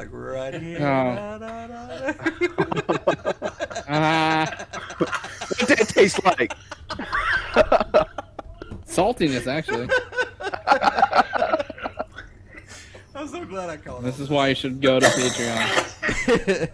like right here. What did it taste like? Saltiness, actually. I'm so glad I called. This is why you should go to Patreon.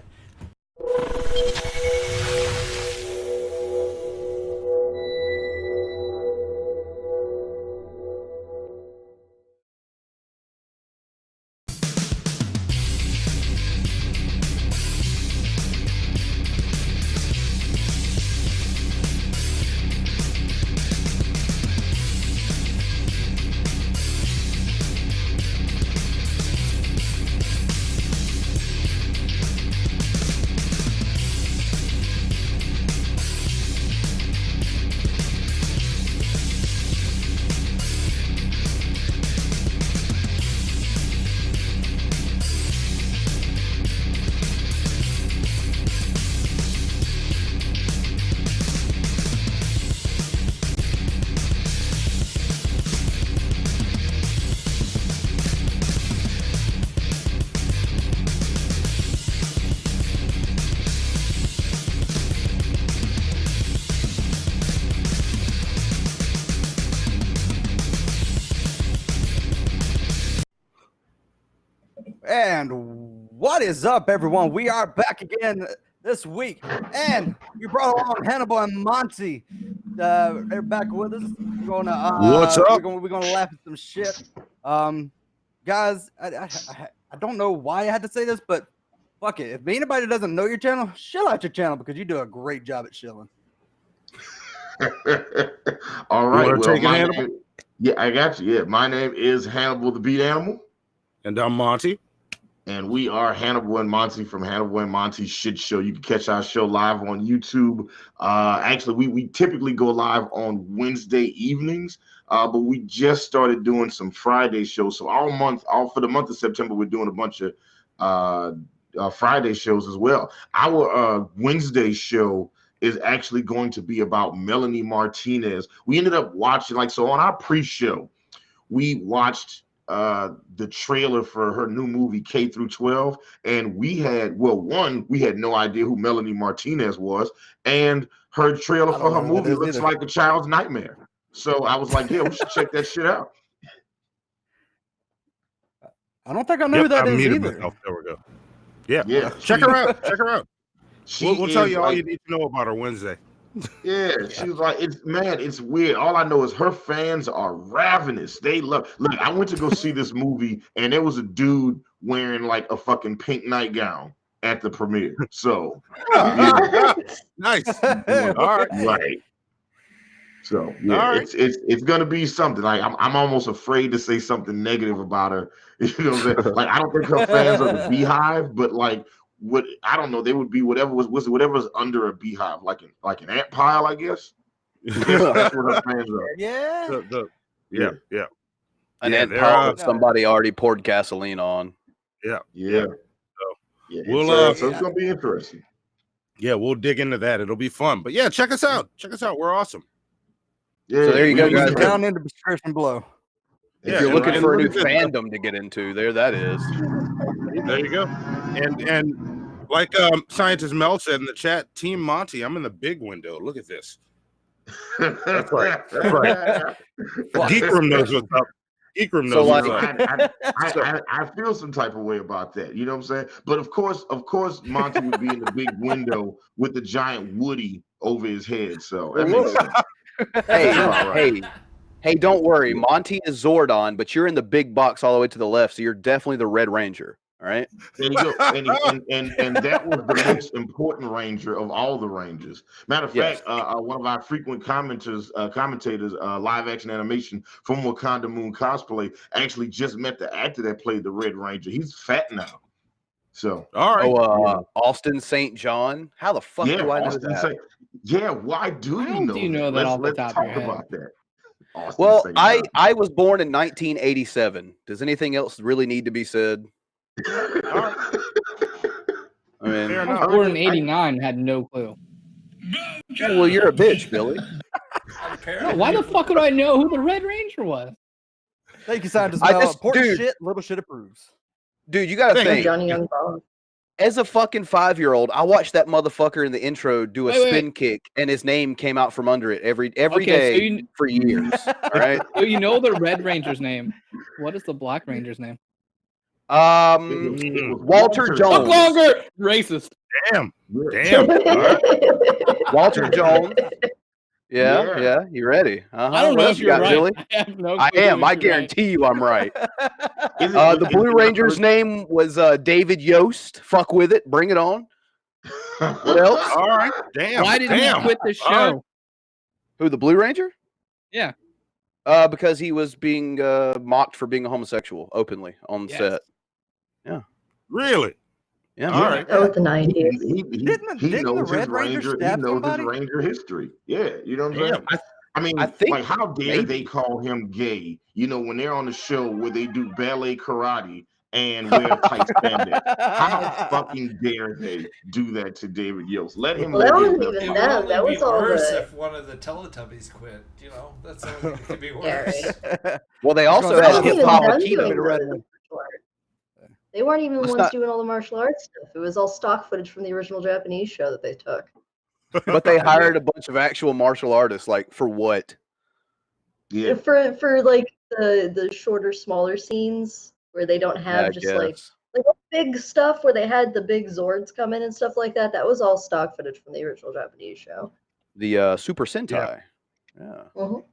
And what is up, everyone? We are back again this week, and we brought along Hannibal and Monty. They're back with us. We're gonna what's up? We're gonna laugh at some shit. Guys, I don't know why I had to say this, but fuck it. If anybody doesn't know your channel, chill out your channel because you do a great job at chilling. All right, well, yeah, I got you. Yeah, my name is Hannibal the Beat Animal, and I'm Monty. And we are Hannibal and Monty from Hannibal and Monty Shit Show. You can catch our show live on YouTube. Actually, we typically go live on Wednesday evenings, but we just started doing some Friday shows. So for the month of September, we're doing a bunch of Friday shows as well. Our Wednesday show is actually going to be about Melanie Martinez. We ended up watching, on our pre-show, we watched the trailer for her new movie K through 12, and we had no idea who Melanie Martinez was, and her trailer for her movie looks like a child's nightmare. So I was like, yeah, we should check that shit out. I don't think I knew who that is either. Myself. There we go. Yeah. Check her out. Check her out. We'll tell you all you need to know about her Wednesday. Yeah, she was like, it's weird. All I know is her fans are ravenous. They love. Look, I went to go see this movie, and there was a dude wearing like a fucking pink nightgown at the premiere. So, nice. All right. So yeah, it's gonna be something. Like I'm almost afraid to say something negative about her. You know what I'm saying? Like I don't think her fans are the Beehive, but like. I don't know, they would be whatever's under a beehive, like an ant pile, I guess. That's what her fans are. Yeah. Yeah. An ant pile that somebody already poured gasoline on. Yeah. So it's gonna be interesting. Yeah, we'll dig into that. It'll be fun. But yeah, check us out. We're awesome. Yeah, so there you go, guys. Down in the description below. If you're looking for a new fandom to get into, there that is. There you go. And like Scientist Mel said in the chat, Team Monty, I'm in the big window. Look at this. That's right. Geek Room knows what's up. Geek Room knows what's up. I feel some type of way about that. You know what I'm saying? But of course, Monty would be in the big window with the giant Woody over his head. So that makes sense. Hey, don't worry. Monty is Zordon, but you're in the big box all the way to the left, so you're definitely the Red Ranger. All right. There you go. And that was the most important ranger of all the rangers. Matter of fact, one of our frequent commentators, live action animation from Wakanda Moon Cosplay, actually just met the actor that played the Red Ranger. He's fat now. So all right. Austin St. John. How the fuck do I know that? Why do you know that? Let's talk about that. Austin I was born in 1987. Does anything else really need to be said? I mean, I was born in '89 and had no clue. Well, you're a bitch, Billy. Why the fuck would I know who the Red Ranger was? Thank you, Scientist Mel. Important shit, little shit approves. Dude, you gotta think. Johnny Young Bob. As a fucking 5-year-old, I watched that motherfucker in the intro do a Wait. spin kick, and his name came out from under it every day Okay, so for years. All right. So you know the Red Ranger's name. What is the Black Ranger's name? Walter Fuck Jones. longer! Racist. Damn. All right. Walter Jones. Yeah. You ready? I don't know if you're right. Billy? I have no I clue am. if I you're guarantee you I'm right. The The Blue Ranger's name was David Yost. Fuck with it. Bring it on. What else? All right. Damn. Why did he quit the show? All right. Who, the Blue Ranger? Yeah. Because he was being mocked for being a homosexual openly on the set. Yeah. Really? Yeah. All right. Oh, the 90s. He Didn't the knows his Red Ranger Ranger. He stab knows somebody? his Ranger history. Yeah, you know what I'm saying? I mean, I think like, how dare maybe. they call him gay? You know, when they're on the show where they do ballet karate and wear tight spandex. How fucking dare they do that to David Yost? Let him. Well, that live wasn't his even life. them. That It would was only be all worse the. if one of the Teletubbies quit. You know, that's the only thing that could be Yeah, worse. right. Well, they also It had wasn't Hip even Hop them Akita. doing it. Akita. They weren't even the Let's ones not- doing all the martial arts stuff. It was all stock footage from the original Japanese show that they took. But they hired a bunch of actual martial artists. Like, for what? Yeah. For like the shorter, smaller scenes where they don't have I just like guess. big stuff where they had the big Zords come in and stuff like that. That was all stock footage from the original Japanese show. The Super Sentai. Yeah. Mhm.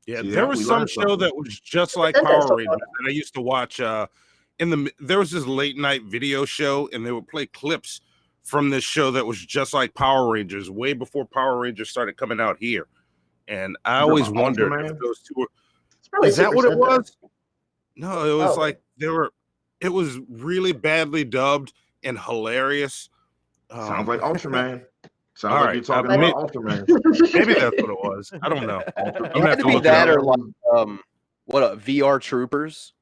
Yeah, See, there we was some learned show something. that was just like Sentai Power still Rangers that I used to watch. There was this late night video show, and they would play clips from this show that was just like Power Rangers, way before Power Rangers started coming out here. And I always about wondered Ultraman? if those two were. It's probably Is that Super what it Sentai. was? No, it was Oh. like they were. It was really badly dubbed and hilarious. Sounds like Ultraman. Sounds all like right, you're talking maybe- about Ultraman. maybe that's what it was. I don't know. I'm It gonna had have to to be look that it or up. like VR Troopers.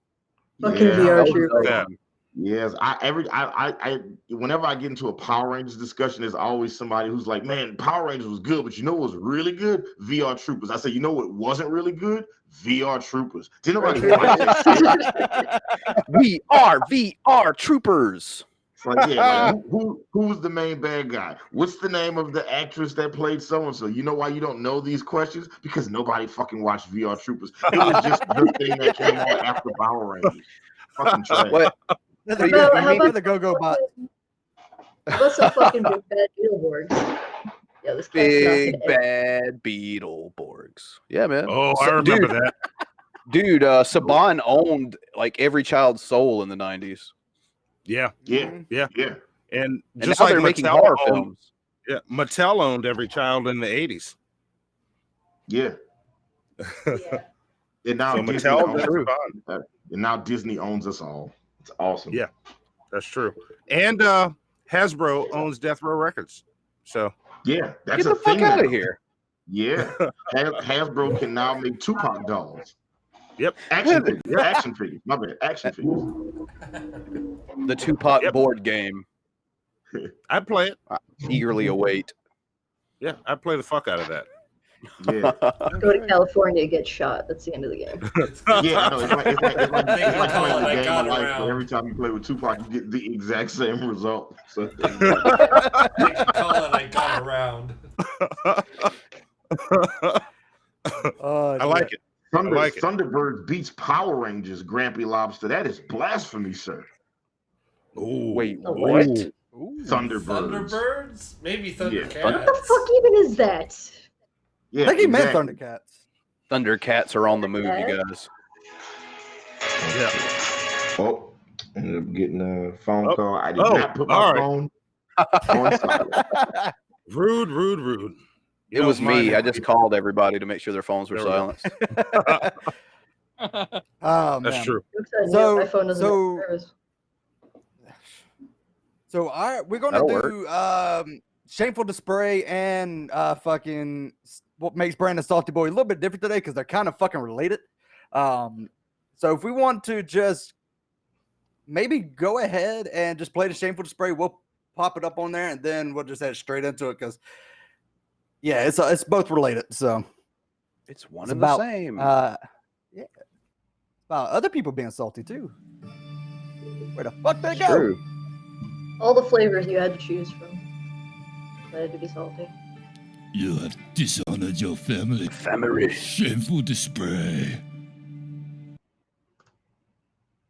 Fucking Yeah. VR That was Troopers. Yeah. Yes, I whenever I get into a Power Rangers discussion, there's always somebody who's like, "Man, Power Rangers was good, but you know what was really good? VR Troopers." I say, "You know what wasn't really good? VR Troopers." Did nobody watch that shit? We are VR Troopers. It's like, yeah, like, who's the main bad guy? What's the name of the actress that played so and so? You know why you don't know these questions? Because nobody fucking watched VR Troopers. It was just the thing that came on after Power Rangers. Fucking trash. What? The So you- go- how about the go-go bot. How about some fucking big bad Beetleborgs? Yeah, this class Big not gonna bad Beetleborgs. Yeah, man. Oh, I remember that. Dude, Saban owned like every child's soul in the 90s. Yeah, Yeah, yeah. yeah. And And just now like they're making Mattel horror owned, films. yeah, Mattel owned every child in the 80s. Yeah. Yeah. And now So Disney Mattel, owns that's us. fine. And now Disney owns us all. It's awesome. Yeah. That's true. And Hasbro owns Death Row Records. So Yeah, that's Get the a fuck thing out now. of here. Yeah. Hasbro can now make Tupac dolls. Yep. Action figures. Yeah, action figures. My bad. Action figures. The Tupac Yep. board game. I'd play it. Eagerly await. Yeah, I'd play the fuck out of that. Yeah. Go to California, get shot. That's the end of the game. Yeah, I know. It's like They playing can call the it, I game got of life. around. Where every time you play with Tupac, you get the exact same result. So They can call it I got around. Oh, I like it. like it. Thunderbird beats Power Rangers, Grampy Lobster. That is blasphemy, sir. Ooh. Wait, Oh, what? Ooh. Thunderbirds. Thunderbirds? Maybe Thundercats. What the fuck even is that? Yeah, I think he meant exactly. Thundercats. Thundercats are on the move, you guys. Yeah. Oh, ended up getting a phone Oh. call. I did Oh, not put my all right. phone on silent. Rude, rude, rude. It was me. I just called everybody to make sure their phones were There we go. silenced. Oh, That's man. true. Looks like So- my phone doesn't so- have service. So we're gonna That'll do shameful display and fucking what makes Brandon Salty Boy a little bit different today because they're kind of fucking related. So if we want to just maybe go ahead and just play the shameful display, we'll pop it up on there and then we'll just head straight into it because yeah, it's both related. So It's one it's and about the same. yeah, about other people being salty too. Where the fuck they It's go? true. All the flavors you had to choose from. That had to be salty. You have dishonored your family. Family. Shameful display.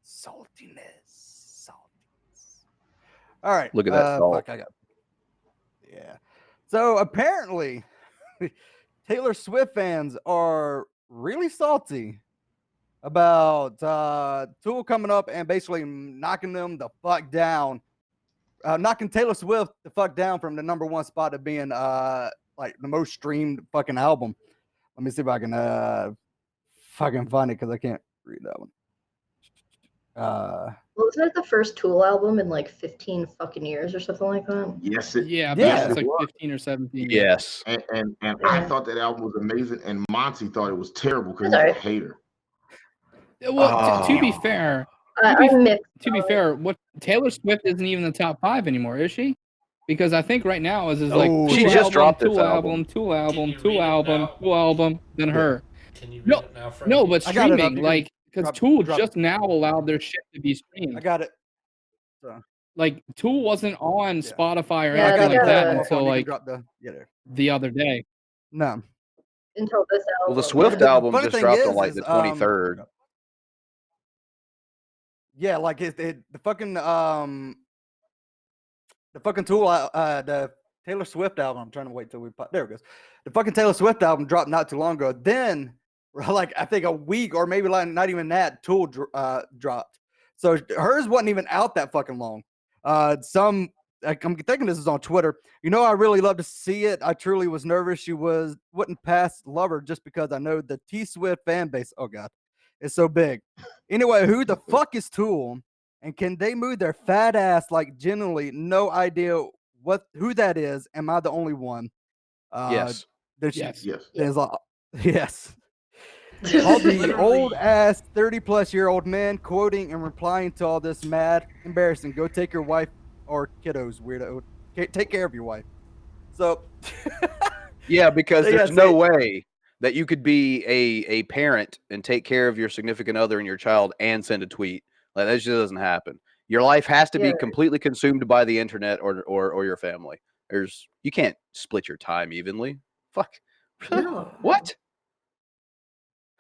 Saltiness. All right. Look at that salt. Fuck, I got. Yeah. So apparently, Taylor Swift fans are really salty about Tool coming up and basically knocking them the fuck down, knocking Taylor Swift the fuck down from the #1 spot of being like the most streamed fucking album. Let me see if I can fucking find it because I can't read that one. Wasn't it the first Tool album in like 15 fucking years or something like that? Yes, Yeah, Yeah. it's like 15 or 17. Yes. and I thought that album was amazing, and Monty thought it was terrible because he's Sorry. a hater. Well, to be Oh. fair, I'm mixed. to be fair, what Taylor Swift isn't even in the top 5 anymore, is she? Because I think right now is like Oh, Tool she just album, dropped this Tool album. album, Tool album, Can you Tool read it album, now? Tool album, then her. Can you read No, it now, Frank? No, but I got it up. streaming, You can like, because drop- Tool drop just it. now allowed their shit to be I streamed. got it. Like, Tool wasn't on Yeah. Spotify or Yeah, anything they like that gotta- until like drop there. the other day. No. Until this album. Well, the Swift The album funny just thing dropped is, on like the 23rd. Yeah, like the fucking Tool the Taylor Swift album. I'm trying to wait till we there it goes. The fucking Taylor Swift album dropped not too long ago. Then like I think a week or maybe like not even that, Tool dropped. So hers wasn't even out that fucking long. I'm thinking this is on Twitter. You know, I really love to see it. I truly was nervous she wouldn't pass Lover just because I know the T Swift fan base. Oh god, it's so big. Anyway, who the fuck is Tool? And can they move their fat ass like genuinely no idea who that is? Am I the only one? Yes. There's Yes. Yes. there's yes. All the old ass 30-plus-year-old men quoting and replying to all this mad, embarrassing. Go take your wife or kiddos, weirdo. Take care of your wife. So Yeah, because So, yeah, there's so- no way that you could be a parent and take care of your significant other and your child and send a tweet. Like that just doesn't happen. Your life has to be Yeah. completely consumed by the internet or your family. You can't split your time evenly. Fuck. No. What?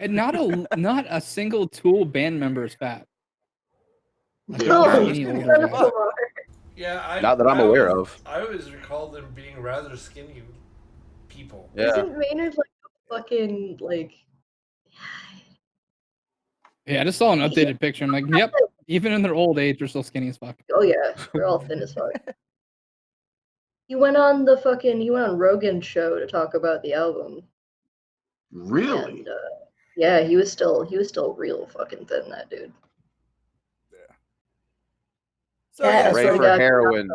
And not a single Tool band member is fat. Like, No, any none older of guy. them are. Yeah, Not that I'm aware of. I always recall them being rather skinny people. Yeah. Isn't Maynard like a fucking like? Yeah, I just saw an updated picture. I'm like, yep, even in their old age, they're still skinny as fuck. Oh yeah, they're all thin as fuck. He went on Rogan's show to talk about the album. Really? And, yeah, he was still real fucking thin, that dude. So, Yeah, yeah, Ray so for we got- heroin.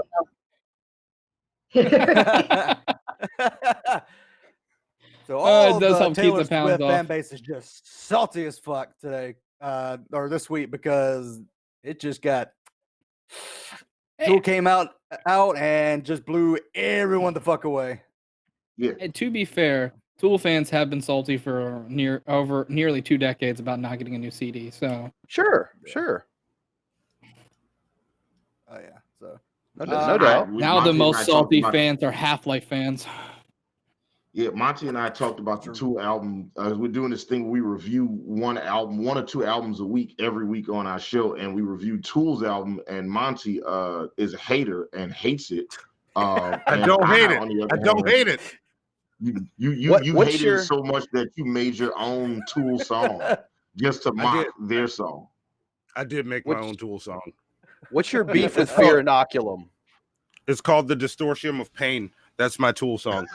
So all it does the help keep Taylor the pounds Swift fan off. base is just salty as fuck today, or this week, because it just got Tool came out and just blew everyone the fuck away. Yeah. And to be fair, Tool fans have been salty for nearly 2 decades about not getting a new CD. So Sure. Oh yeah. So No doubt. now the Monty and I most talked salty about- fans are Half-Life fans. Yeah, Monty and I talked about the Tool album. We're doing this thing where we review one or two albums a week, every week on our show, and we reviewed Tool's album. And Monty is a hater and hates it. I don't hate it. I don't hate it. You What's hated your- it so much that you made your own Tool song just to mock their song. I did make my Which- own Tool song. What's your beef with Fear Inoculum? It's called The Distortion of Pain. That's my Tool song.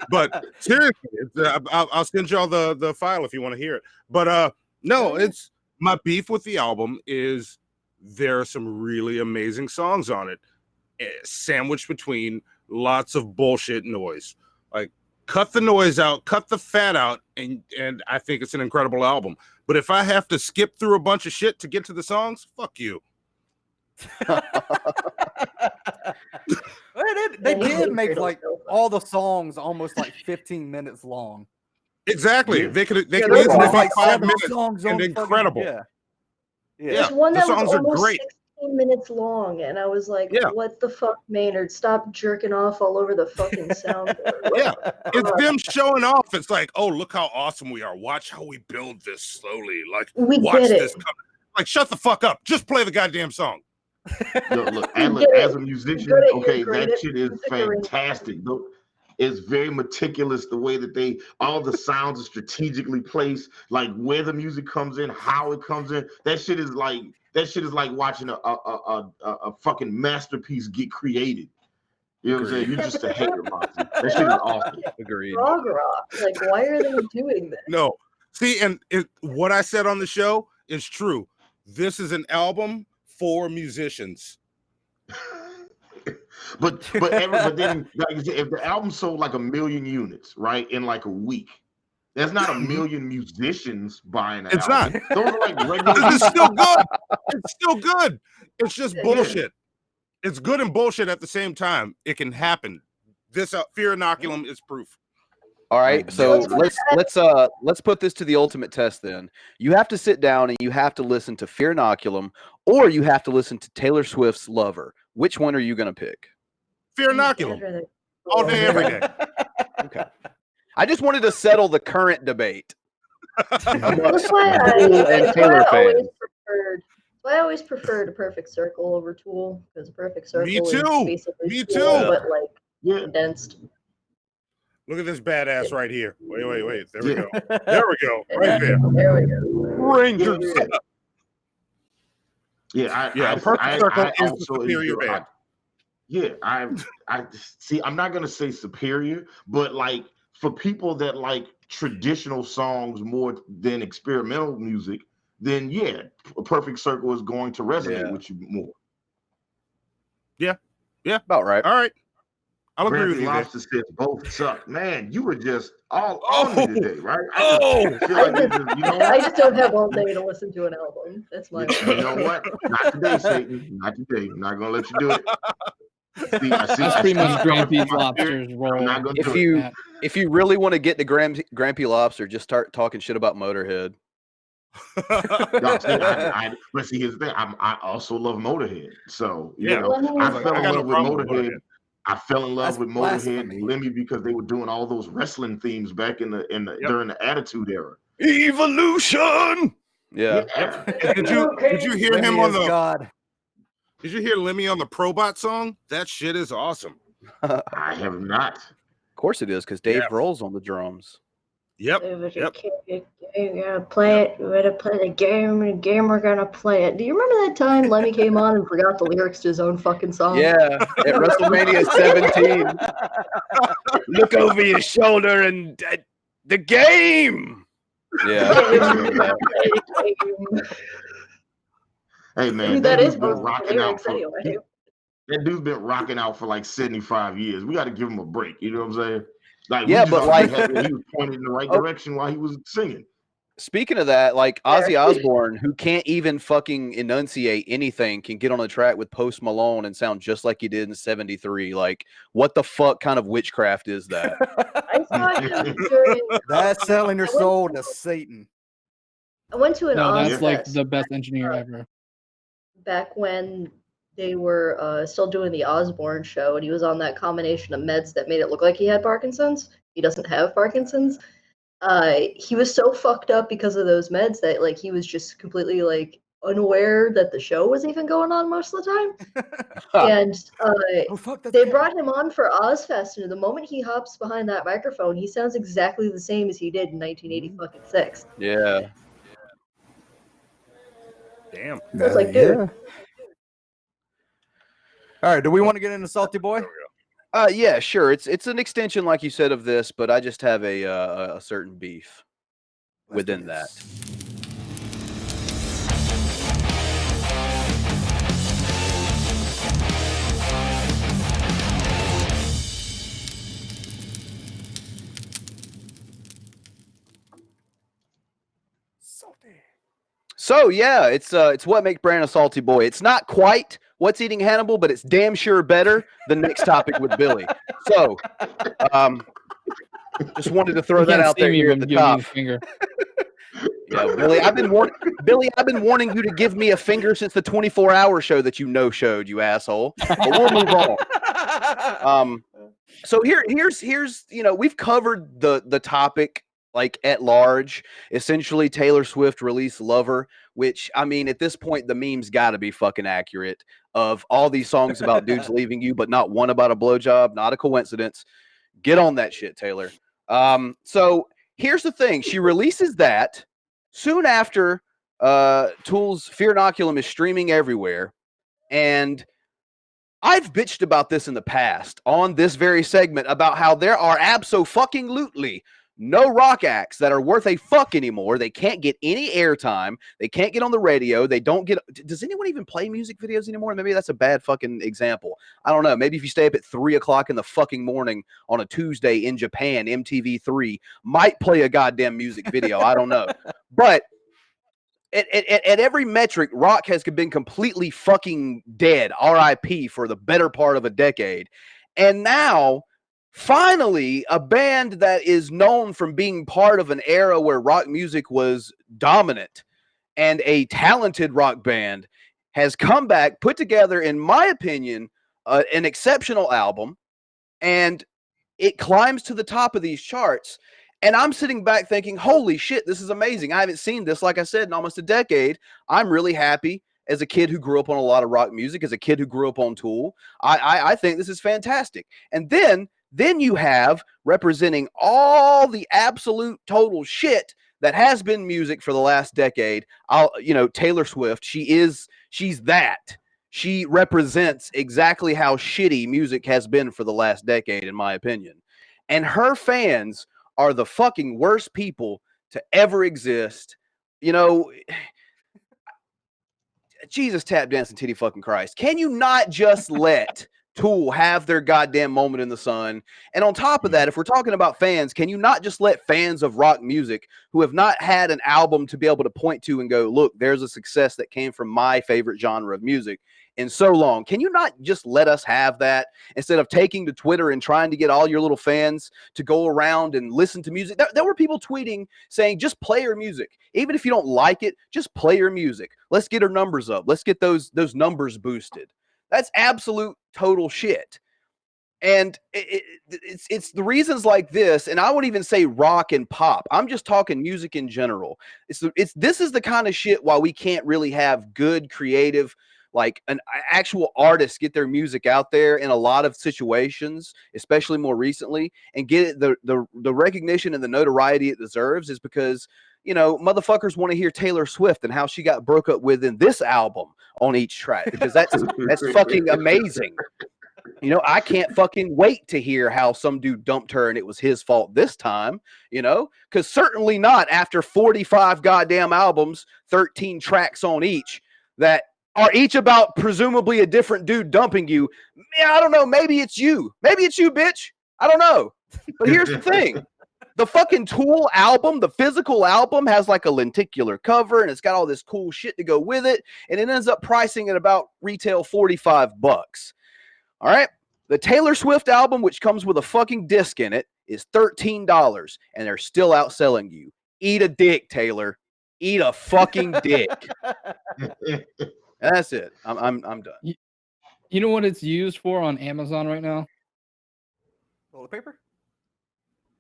But seriously, I'll send y'all the file if you want to hear it. But no, it's my beef with the album is there are some really amazing songs on it, sandwiched between lots of bullshit noise. Like, cut the noise out, cut the fat out, and I think it's an incredible album. But if I have to skip through a bunch of shit to get to the songs, fuck you. they did make like all the songs almost like 15 minutes long. Exactly. Yeah. They could Yeah, easily there's be like 5 7 minutes songs and on fucking- incredible. Yeah. There's one the that was songs are almost great. 16 minutes long, and I was like, Yeah. what the fuck, Maynard? Stop jerking off all over the fucking soundboard. What Yeah. the It's fuck? them showing off. It's like, oh, look how awesome we are. Watch how we build this slowly. Like, We watch get this it. come. Like, shut the fuck up. Just play the goddamn song. Look, You as, get as it. a musician, Good at your okay, great that shit is music arrangement. fantastic. Though it's very meticulous the way that all the sounds are strategically placed, like where the music comes in, how it comes in. That shit is like watching a fucking masterpiece get created. You know what I'm saying? You're Yeah, just but a they're hater, not Monty. That shit is awesome. Agreed. prog rock. Like, why are they doing this? No. See, and what I said on the show is true. This is an album for musicians. but then like you said, if the album sold like 1 million units, right, in like a week, there's not 1 million musicians buying the It's album. not. Those are like regular. It's still good. It's still good. It's just Yeah. bullshit. It's good and bullshit at the same time. It can happen. This fear inoculum is proof. All right, so let's put this to the ultimate test then. You have to sit down and you have to listen to Fear Inoculum, or you have to listen to Taylor Swift's Lover. Which one are you going to pick? Fear inoculum. All day, every day. Okay. I just wanted to settle the current debate. That's why I always preferred a perfect circle over Tool, because a perfect circle Me is too. basically Me Tool, too. but like Yeah. condensed. Look at this badass right here. Wait. There we Yeah. go. There we go. Right there. There we go. Rangers. Perfect Circle is the also superior enjoy- band. I see. I'm not gonna say superior, but like for people that like traditional songs more than experimental music, then yeah, a Perfect Circle is going to resonate with you more. Yeah. About right. All right. I'll agree with Grampy you there. Lobster says both suck. Man, you were just all on me today, right? Oh! feel like you just, you know I what? just don't have all day to listen to an album. That's my You know what? Not today, Satan. Not today. I'm not gonna let you do it. That's pretty much Grampy Lobster's I'm role. not gonna If do it. you really want to get to Grampy Lobster, just start talking shit about Motorhead. No, see, here's the thing. I also love Motorhead. So you Yeah, know, I I fell in got no love with problem with Motorhead. Motorhead. I fell in love That's with Motorhead blasphemy. and Lemmy because they were doing all those wrestling themes back in the during the Attitude Era. Evolution. Yeah. Did you hear him Lemmy on is the? God. Did you hear Lemmy on the Probot song? That shit is awesome. I have not. Of course it is, because Dave Yeah. Grohl's on the drums. Yep. You're gonna play it. We're gonna play the game. The game. We're gonna play it. Do you remember that time Lemmy came on and forgot the lyrics to his own fucking song? Yeah, at WrestleMania 17. Look over your shoulder and the game. Yeah. Hey man, Dude, that dude's is been most of the rocking out lyrics for anyway. that dude's been rocking out for like 75 years. We got to give him a break. You know what I'm saying? Like, Yeah, we just but all like- had- he was pointed in the right direction while he was singing. Speaking of that, like Ozzy Osbourne, who can't even fucking enunciate anything, can get on a track with Post Malone and sound just like he did in '73. Like, what the fuck kind of witchcraft is that? I saw him during. That's selling your soul to Satan. I went to an No, that's Ozfest like the best engineer ever. back when they were still doing the Osborne show, and he was on that combination of meds that made it look like he had Parkinson's. He doesn't have Parkinson's. He was so fucked up because of those meds that like he was just completely like unaware that the show was even going on most of the time. And Oh fuck! That's they good. brought him on for Ozfest, and the moment he hops behind that microphone, he sounds exactly the same as he did in 1986. Yeah. Damn. I was like, dude. Yeah. All right. Do we want to get into Salty Boy? Yeah, sure. It's an extension, like you said, of this, but I just have a certain beef within that. So yeah, it's what makes Bran a salty boy. It's not quite what's eating Hannibal, but it's damn sure better than next topic with Billy. So, Just wanted to throw You that can't out see there me, here but at I'm the giving you top. the finger. Yeah, Billy, I've been warning you to give me a finger since the 24-hour show that you showed, you asshole. But we'll move on. So here's we've covered the topic like at large. Essentially, Taylor Swift released Lover, which I mean at this point the meme's got to be fucking accurate. Of all these songs about dudes leaving you, but not one about a blowjob, not a coincidence. Get on that shit, Taylor. So here's the thing: she releases that soon after. Tool's Fear Inoculum is streaming everywhere, and I've bitched about this in the past on this very segment about how there are abso-fucking-lutely no rock acts that are worth a fuck anymore. They can't get any airtime. They can't get on the radio. They don't get. Does anyone even play music videos anymore? Maybe that's a bad fucking example. I don't know. Maybe if you stay up at 3 o'clock in the fucking morning on a Tuesday in Japan, MTV3 might play a goddamn music video. I don't know. But at every metric, rock has been completely fucking dead, RIP, for the better part of a decade. And now, finally, a band that is known from being part of an era where rock music was dominant and a talented rock band has come back, put together, in my opinion, an exceptional album, and it climbs to the top of these charts. And I'm sitting back thinking, holy shit, this is amazing. I haven't seen this, like I said, in almost a decade. I'm really happy as a kid who grew up on a lot of rock music, as a kid who grew up on Tool. I think this is fantastic. And then you have, representing all the absolute total shit that has been music for the last decade, Taylor Swift. She's that. She represents exactly how shitty music has been for the last decade, in my opinion. And her fans are the fucking worst people to ever exist. Jesus, tap dancing titty fucking Christ. Can you not just let Tool have their goddamn moment in the sun? And on top of that, if we're talking about fans, can you not just let fans of rock music who have not had an album to be able to point to and go, look, there's a success that came from my favorite genre of music in so long, can you not just let us have that instead of taking to Twitter and trying to get all your little fans to go around and listen to music? There were people tweeting saying, just play her music. Even if you don't like it, just play her music. Let's get her numbers up. Let's get those numbers boosted. That's absolute total shit. And it's the reasons like this, and I wouldn't even say rock and pop. I'm just talking music in general. This is the kind of shit why we can't really have good, creative, like an actual artist get their music out there in a lot of situations, especially more recently, and get it the recognition and the notoriety it deserves, is because motherfuckers want to hear Taylor Swift and how she got broke up with in this album on each track, because that's fucking amazing. I can't fucking wait to hear how some dude dumped her and it was his fault this time, because certainly not after 45 goddamn albums, 13 tracks on each that are each about presumably a different dude dumping you. Man, I don't know. Maybe it's you. Maybe it's you, bitch. I don't know. But here's the thing. The fucking Tool album, the physical album, has like a lenticular cover and it's got all this cool shit to go with it. And it ends up pricing at about retail $45. All right. The Taylor Swift album, which comes with a fucking disc in it, is $13. And they're still outselling you. Eat a dick, Taylor. Eat a fucking dick. And that's it. I'm done. You know what it's used for on Amazon right now? Toilet paper?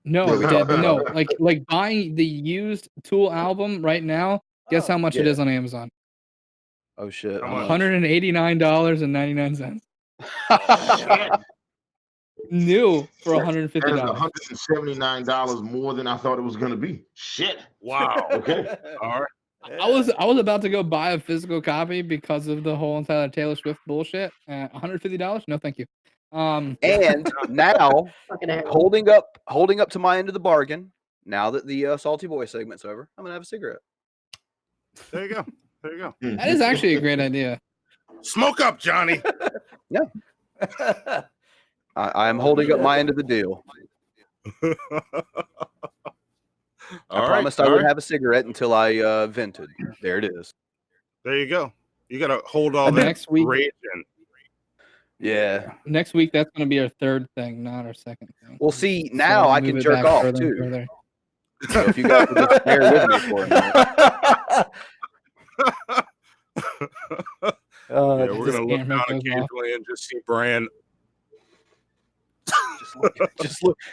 No, no. Like buying the used Tool album right now. Guess how much it is on Amazon? Oh shit! $189.99. New for $150. $179 more than I thought it was going to be. Shit! Wow. Okay. All right. I was about to go buy a physical copy because of the whole entire Taylor Swift bullshit. $150? No, thank you. And now holding up to my end of the bargain. Now that the Salty Boy segment's over, I'm gonna have a cigarette. There you go. There you go. That is actually a great idea. Smoke up, Johnny. Yeah. I am holding up my end of the deal. I promised I would have a cigarette until I vented. There it is. There you go. You got to hold all that next week. rage in. Yeah. Next week, that's going to be our third thing, not our second thing. Well, see, So now we'll I move can it jerk back off further and too. further. So if you guys would just bear with me for a minute. Yeah, we're this gonna look camera down goes off. occasionally and just see Bran.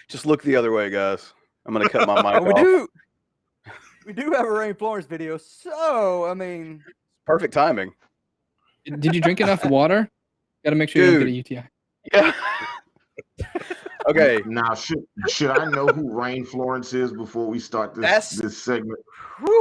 Just look the other way, guys. I'm gonna cut my mic we off. do have a Rain Florence video, so I mean, Perfect timing. Did you drink enough water? Got to make sure you don't get a UTI. Yeah. Okay. Now, should I know who Rain Florence is before we start this segment?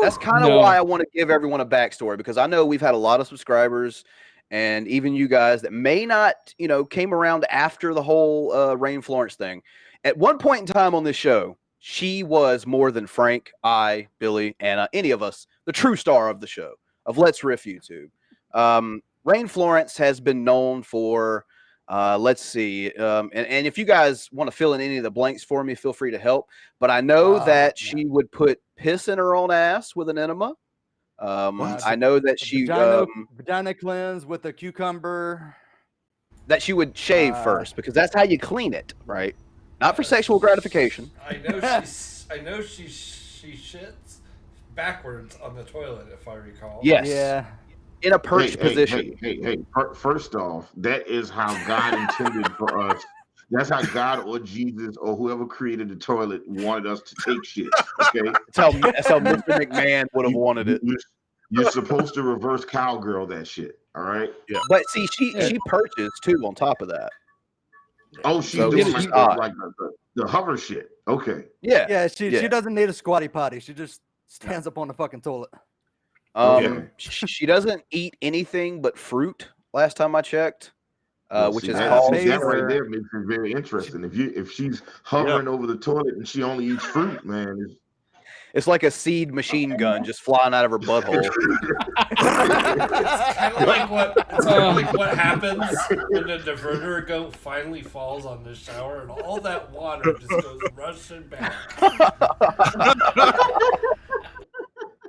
That's kind of why I want to give everyone a backstory, because I know we've had a lot of subscribers and even you guys that may not, came around after the whole Rain Florence thing. At one point in time on this show, she was more than Frank, I, Billy, Anna, any of us, the true star of the show, of Let's Riff YouTube. Rain Florence has been known for, let's see, and if you guys want to fill in any of the blanks for me, feel free to help. But I know that she would put piss in her own ass with an enema. I know that she vagina cleanse with a cucumber. That she would shave first, because that's how you clean it, right? Not for sexual gratification. I know she shits backwards on the toilet, if I recall. Yes. Yeah. In a perched position. Hey. First off, that is how God intended for us. That's how God or Jesus or whoever created the toilet wanted us to take shit. Okay. That's how Mr. McMahon would have wanted it. You're supposed to reverse cowgirl that shit. All right. Yeah. But see, she perches too on top of that. Oh, she's So doing she's like the hover shit. Okay. Yeah. Yeah, she doesn't need a squatty potty. She just stands up on the fucking toilet. She doesn't eat anything but fruit. Last time I checked, which is that right there makes it very interesting. If she's hovering over the toilet and she only eats fruit, man, it's like a seed machine gun just flying out of her butthole. It's kind of like what happens when the diverter finally falls on the shower and all that water just goes rushing back.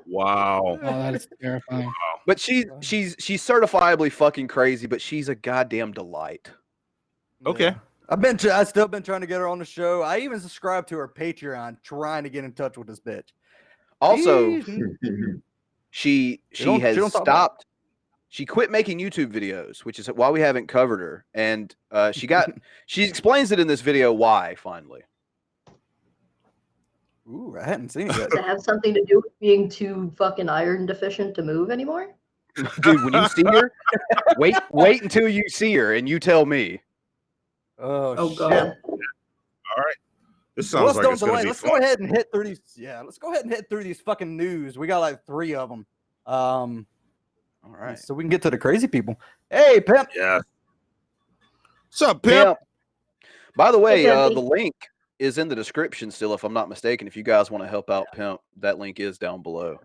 Wow. Oh, that is terrifying. But she's certifiably fucking crazy, but she's a goddamn delight. Okay. I've still been trying to get her on the show. I even subscribed to her Patreon, trying to get in touch with this bitch. Also, she has stopped. She quit making YouTube videos, which is why we haven't covered her. And she explains it in this video why finally. Ooh, I hadn't seen it yet. Does it have something to do with being too fucking iron deficient to move anymore? Dude, when you see her, wait until you see her and you tell me. Oh God. All right. This sounds like it's going to be Let's fun. go ahead and hit through these. Yeah, let's go ahead and hit through these fucking news. We got like 3 of them. All right. So we can get to the crazy people. Hey, Pimp. Yeah. What's up, Pimp? By the way, Hey, the link is in the description still, if I'm not mistaken. If you guys want to help out Pimp, that link is down below.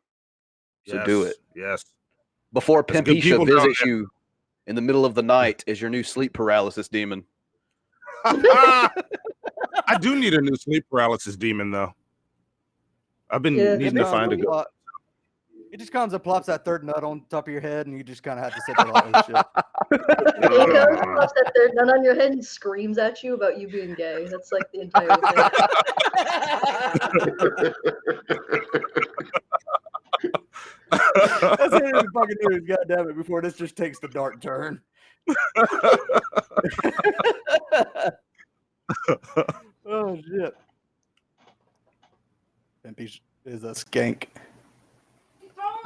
So do it. Yes. Before There's good Pimpisha people down visits there. you in the middle of the night as your new sleep paralysis demon. I do need a new sleep paralysis demon, though. I've been needing to find a good. It just comes and plops that third nut on top of your head, and you just kind of have to sit there like, oh, shit. He goes, pops that third nut on your head and screams at you about you being gay. That's like the entire thing. That's it in the fucking news, goddammit, before this just takes the dark turn. Oh, shit. Pimpy is a skank.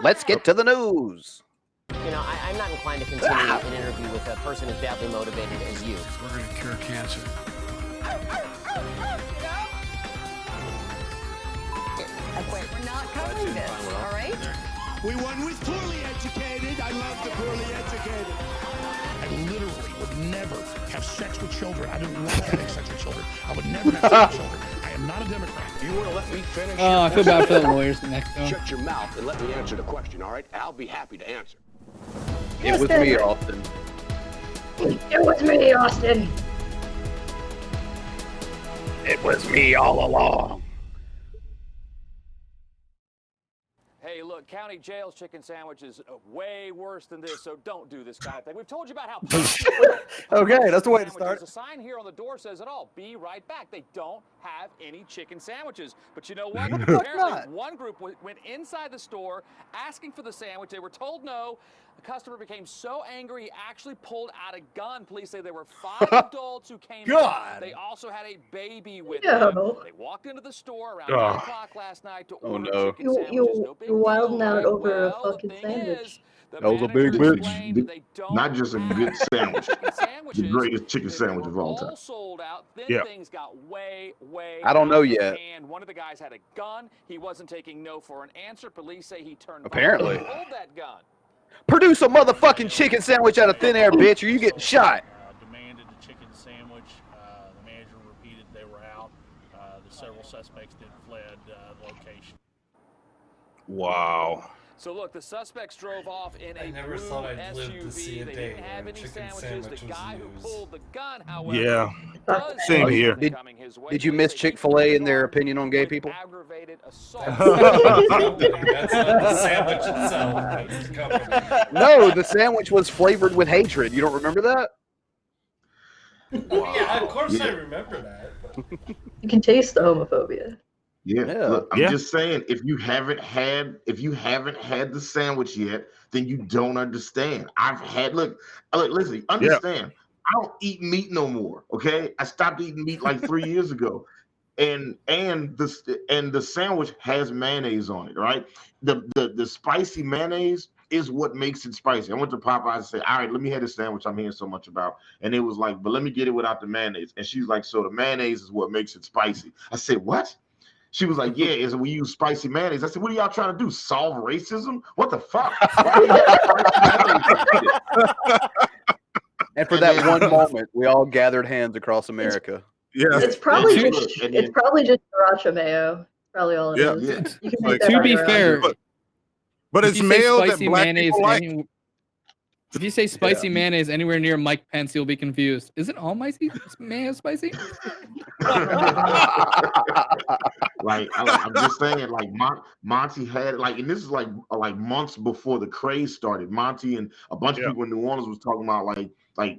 Let's get to the news. You know, I'm not inclined to continue an interview with a person as badly motivated as you. We're going to cure cancer. We're not covering this, all right? We won with poorly educated. I love the poorly educated. I literally would never have sex with children. I don't like having sex with children. I would never have sex with children. I am not a Democrat. You want to let me finish? Oh, I feel bad for the lawyers next time. Shut your mouth and let me answer the question, all right? I'll be happy to answer. It was me, Austin. It was me, Austin. It was me all along. Hey, look, county jail's chicken sandwich is way worse than this, so don't do this kind of thing. We've told you about how. Okay, that's the way to start. The sign here on the door says it all. Be right back. They don't have any chicken sandwiches. But you know what? Apparently, one group went inside the store asking for the sandwich. They were told no. The customer became so angry, he actually pulled out a gun. Police say there were 5 adults who came in. They also had a baby with them. They walked into the store around 9 o'clock last night to order chicken sandwiches. You're wilding out over a fucking sandwich. That was a big bitch. Not just a good sandwich. The greatest chicken sandwich of all time. Sold out. Then things got way I don't know yet. And one of the guys had a gun. He wasn't taking no for an answer. Police say he turned apparently back and pulled that gun. Produce a motherfucking chicken sandwich out of thin air, bitch, or you get shot. Demanded the chicken sandwich. The manager repeated they were out. The several suspects then fled the location. Wow. So look, the suspects drove off in a never blue thought I'd live to see SUV. a They day didn't have where any chicken sandwiches. The sandwich guy was who used. pulled the gun, however, Yeah. does Same have here. something coming his way. Did you miss Chick-fil-A in their opinion on gay people? Aggravated assault. That's not the sandwich itself. That's the company. No, the sandwich was flavored with hatred. You don't remember that? Yeah, of course I remember that. You can taste the homophobia. Yeah. Look, I'm just saying, if you haven't had the sandwich yet, then you don't understand. Look, listen, understand. I don't eat meat no more. Okay, I stopped eating meat like 3 years ago, and the sandwich has mayonnaise on it, right? The spicy mayonnaise is what makes it spicy. I went to Popeyes and said, all right, let me have the sandwich I'm hearing so much about. And it was like, but let me get it without the mayonnaise. And she's like, so the mayonnaise is what makes it spicy. I said, what? She was like, yeah, we use spicy mayonnaise. I said, what are y'all trying to do? Solve racism? What the fuck? And for that one moment, we all gathered hands across America. Yeah. It's probably just sriracha mayo. Probably all it is. Yeah. You can Like, make that To on be your own. fair, But it's if you say mayo that spicy black mayonnaise people like. if you say spicy mayonnaise anywhere near Mike Pence, you'll be confused. Isn't all mayo spicy? Like I'm just saying, like Monty had and this is like months before the craze started. Monty and a bunch of people in New Orleans was talking about like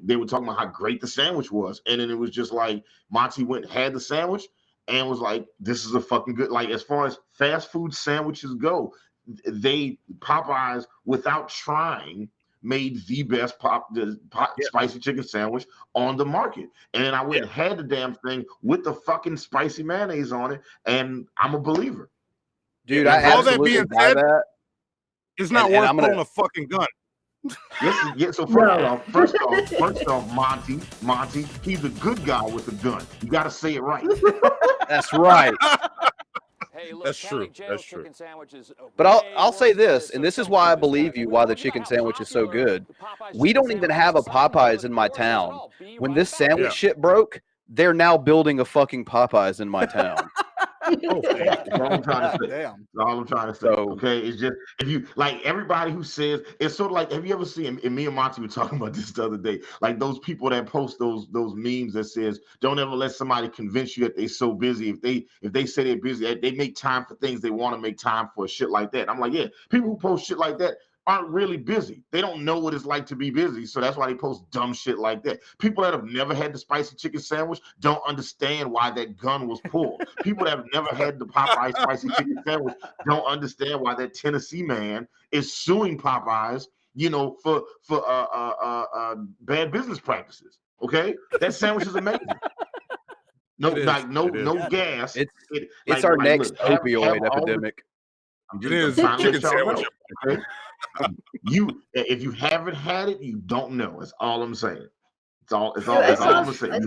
they were talking about how great the sandwich was, and then it was just like Monty had the sandwich and was like, this is a fucking good, like, as far as fast food sandwiches go, Popeyes without trying made the best spicy chicken sandwich on the market. And then I went and had the damn thing with the fucking spicy mayonnaise on it, and I'm a believer. Dude, I absolutely buy that. It's not worth pulling a fucking gun. So first off, Monty, he's a good guy with a gun. You got to say it right. That's right. Hey, look, That's true. That's true. chicken sandwiches, But I'll say this, and this is why I believe you, why the chicken sandwich is so good. We don't even have a Popeyes in my town. When this sandwich shit broke, they're now building a fucking Popeyes in my town. That's all I'm trying to say. Damn. That's all I'm trying to say. Okay, it's just, if you like, everybody who says, it's sort of like, have you ever seen, and me and Monty were talking about this the other day, like those people that post those memes that says, don't ever let somebody convince you that they're so busy. If they say they're busy, they make time for things they want to make time for, shit like that. I'm like, yeah, people who post shit like that aren't really busy. They don't know what it's like to be busy, so that's why they post dumb shit like that. People that have never had the spicy chicken sandwich don't understand why that gun was pulled. People that have never had the Popeye spicy chicken sandwich don't understand why that Tennessee man is suing Popeyes, for bad business practices. Okay, that sandwich is amazing. No gas. It's our next opioid epidemic. It is chicken sandwich. Okay? If you haven't had it, you don't know. That's all I'm saying. It's all I'm gonna say. I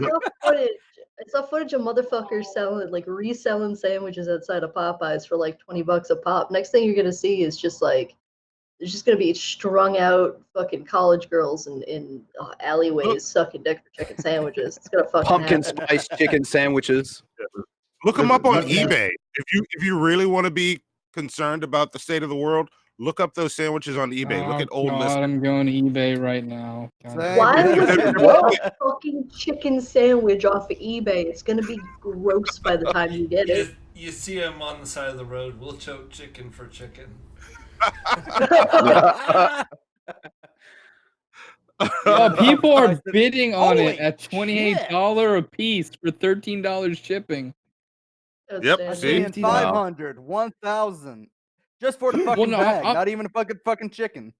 saw footage of motherfuckers reselling sandwiches outside of Popeyes for like $20 a pop. Next thing you're gonna see is just like there's just gonna be strung out fucking college girls in alleyways sucking dick for chicken sandwiches. It's gonna fucking pumpkin happen. spice chicken sandwiches. Look them up on eBay. If you really want to be concerned about the state of the world, look up those sandwiches on eBay. Look at old listings. I'm going to eBay right now. Why would you buy a fucking chicken sandwich off of eBay? It's gonna be gross by the time you get it. You see them on the side of the road. We'll choke chicken for chicken. Oh, people are bidding on Holy it at $28 a piece for $13 shipping. Yep. I'm See, seeing 500, 1,000, just for the fucking no, bag, not even a fucking chicken.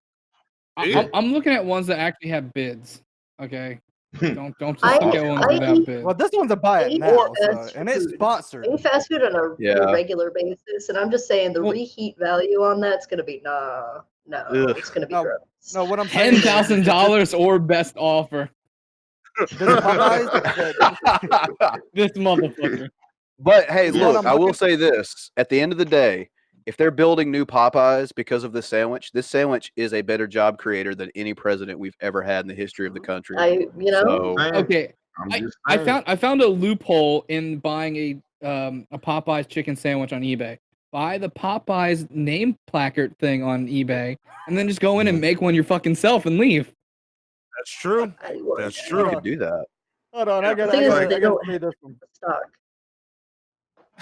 I'm looking at ones that actually have bids. Okay, don't just I- look at ones I without eat- bids. Well, this one's a buy I it eat now, fast and it's food. sponsored. I eat fast food on a Yeah. regular basis, and I'm just saying the reheat value on that's gonna be Ugh. it's gonna be gross. No, what I'm saying is $10,000 or best offer. this Popeyes, This motherfucker. But hey, Yeah. look, I will say this: at the end of the day, if they're building new Popeyes because of this sandwich is a better job creator than any president we've ever had in the history of the country. Okay. I found a loophole in buying a Popeyes chicken sandwich on eBay. Buy the Popeyes name placard thing on eBay, and then just go in and make one your fucking self and leave. That's true. That's You true. could do that. hold on, I gotta thing is, they say don't this one. stock.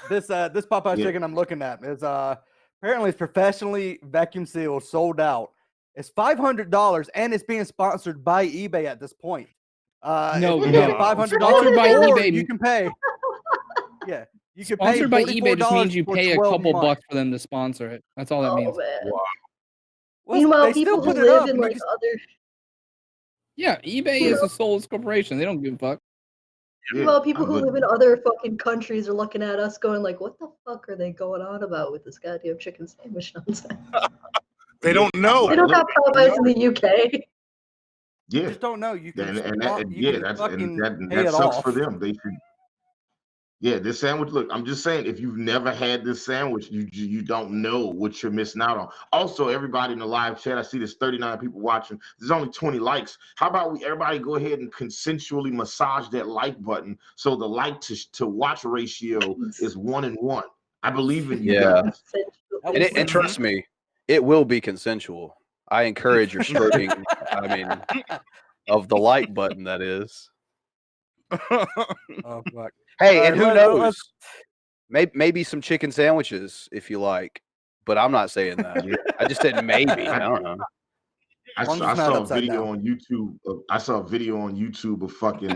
This Popeye Yeah. chicken I'm looking at is apparently it's professionally vacuum sealed, sold out. It's $500 and it's being sponsored by eBay at this point. No, if you no. get $500 Sponsored by or eBay. you can pay. Yeah, you can pay Sponsored by eBay just $44 means you for pay a 12 couple months. bucks for them to sponsor it. That's all that means. Man. Well, Meanwhile, they still people who put it live up, in and you like can- other Yeah, eBay is a soulless corporation. They don't give a fuck. meanwhile, people who live in other fucking countries are looking at us going like, what the fuck are they going on about with this goddamn chicken sandwich nonsense? They don't know. They don't have Popeyes in the UK. Yeah, just don't know. You can, and you can that's fucking and pay that it sucks off. for them. They should. Yeah, this sandwich. Look, I'm just saying, if you've never had this sandwich, you don't know what you're missing out on. Also, everybody in the live chat, I see there's 39 people watching. There's only 20 likes. How about everybody go ahead and consensually massage that like button so the like to watch ratio is 1-1. I believe in you Yeah. guys. And trust me, it will be consensual. I encourage your stroking. I mean, of the like button, that is. Oh fuck. Hey, and who let's- knows? Maybe some chicken sandwiches if you like, but I'm not saying that. I just said maybe. I don't know. I As long saw, as I it's not saw a upside video down. on YouTube. I saw a video on YouTube of fucking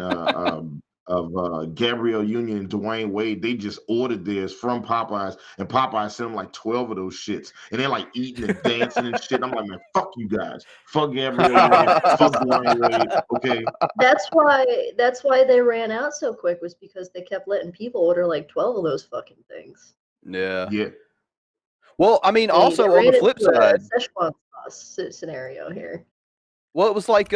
Gabrielle Union and Dwayne Wade. They just ordered theirs from Popeyes, and Popeyes sent them like 12 of those shits, and they're like eating and dancing and shit. I'm like, man, fuck you guys. Fuck Gabrielle Union. Fuck Dwayne Wade. Okay. That's why they ran out so quick, was because they kept letting people order like 12 of those fucking things. Yeah. Yeah. Well, I mean, They also on ran the flip into a side, Szechuan sauce scenario here. well, it was like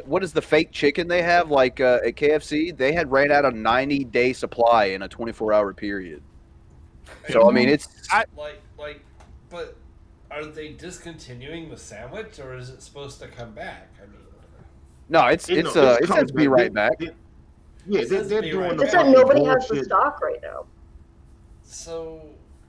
what is the fake chicken they have like at KFC? They had ran out a 90-day supply in a 24-hour period. So I mean, it's but are they discontinuing the sandwich, or is it supposed to come back? I mean, no, it says to be right back. Yeah, they're doing the It's that fucking nobody has the bullshit. stock right now. so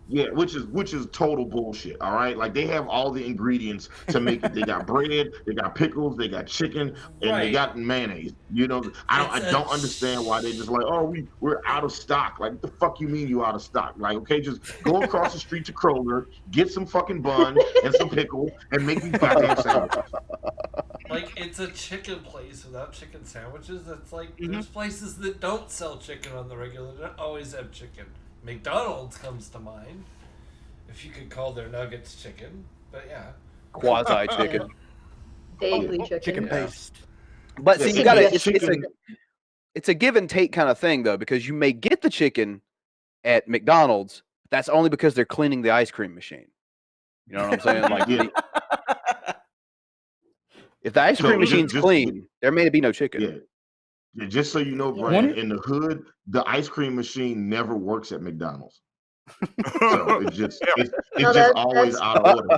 Yeah, which is total bullshit. All right, like they have all the ingredients to make it. They got bread, they got pickles, they got chicken, and they got mayonnaise. You know, I don't understand why they just like, oh, we're out of stock. Like, what the fuck you mean you out of stock? Like, okay, just go across the street to Kroger, get some fucking bun and some pickle, and make these goddamn sandwiches. like it's a chicken place without chicken sandwiches. That's like there's places that don't sell chicken on the regular. They don't always have chicken. McDonald's comes to mind, if you could call their nuggets chicken, but yeah. Quasi chicken. Vaguely chicken. Chicken paste. But see, Yeah, you gotta. chicken. It's a give and take kind of thing though, because you may get the chicken at McDonald's. But that's only because they're cleaning the ice cream machine. You know what I'm saying? Like, if the ice cream machine's clean, there may be no chicken. Yeah. Yeah, just so you know, Bran, in the hood, the ice cream machine never works at McDonald's. So it's just always out of order.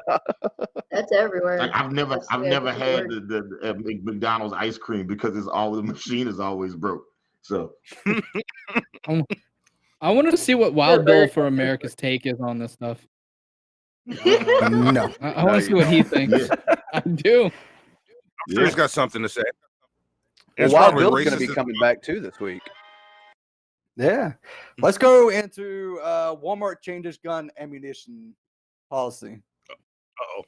That's everywhere. Like I've never That's the way had it the McDonald's ice cream because the machine is always broke. So I wanted to see what Wild Bill for America's take is on this stuff. No. I want to see what he thinks. I do. I'm sure he's got something to say. Well, It's Wild probably Bill's going to racist be coming back too this week. Yeah. Let's go into Walmart changes gun ammunition policy. Uh-oh.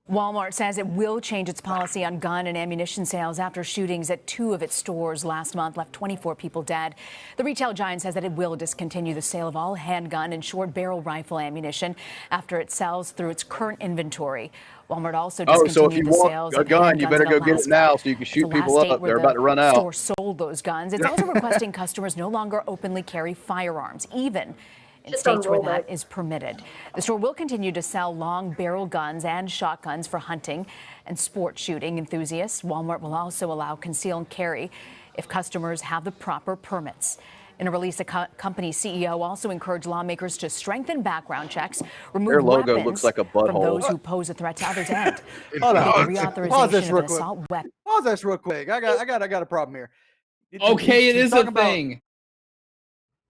Walmart says it will change its policy on gun and ammunition sales after shootings at 2 of its stores last month left 24 people dead. The retail giant says that it will discontinue the sale of all handgun and short barrel rifle ammunition after it sells through its current inventory. Walmart also discontinued so if you the want sales a of gun, you handguns better in go get it Alaska. now so you can shoot It's the people last state up. where They're the about to run out. store sold those guns. It's also requesting customers no longer openly carry firearms, even in states where that is permitted. The store will continue to sell long barrel guns and shotguns for hunting and sport shooting enthusiasts. Walmart will also allow conceal and carry if customers have the proper permits. In a release, the company's CEO also encouraged lawmakers to strengthen background checks, remove Their logo weapons looks like a from butthole. those who pose a threat to others, and Hold on. Pause this reauthorization of real an quick. assault weapon. Pause this real quick. I got a problem here. Okay, it She's is a talking about- thing.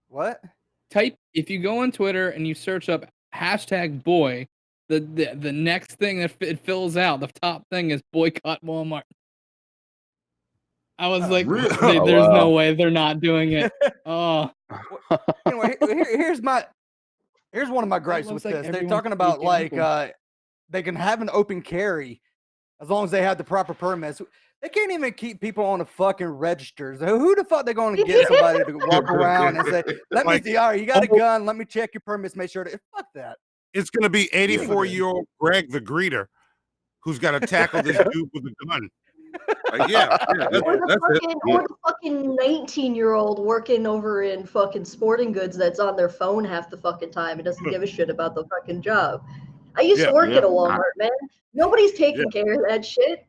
What? Type if you go on Twitter and you search up #boy, the next thing that it fills out, the top thing is boycott Walmart. I was like, really? there's no way they're not doing it. Oh, Anyway, here's one of my gripes looks with like this. They're everyone's talking about freaking like equal. they can have an open carry as long as they have the proper permits. They can't even keep people on the fucking registers. Who the fuck they going to get somebody to walk around and say, "Let me see, all right, you got a gun. Let me check your permits. Make sure that fuck that." It's going to be 84-year-old Greg the greeter who's got to tackle this dude with a gun. Yeah, Or the fucking 19-year-old working over in fucking sporting goods that's on their phone half the fucking time and doesn't give a shit about the fucking job. I used to work at a Walmart, man. Nobody's taking care of that shit.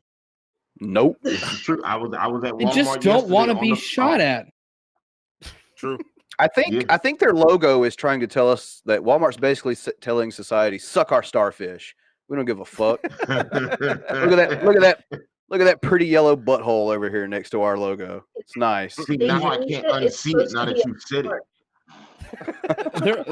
Nope. It's true. I was at Walmart. they just don't want to yesterday be on the shot at. True. I think their logo is trying to tell us that Walmart's basically telling society, "Suck our starfish. We don't give a fuck." Look at that pretty yellow butthole over here next to our logo. It's nice. See, now I can't unsee it now that you said it.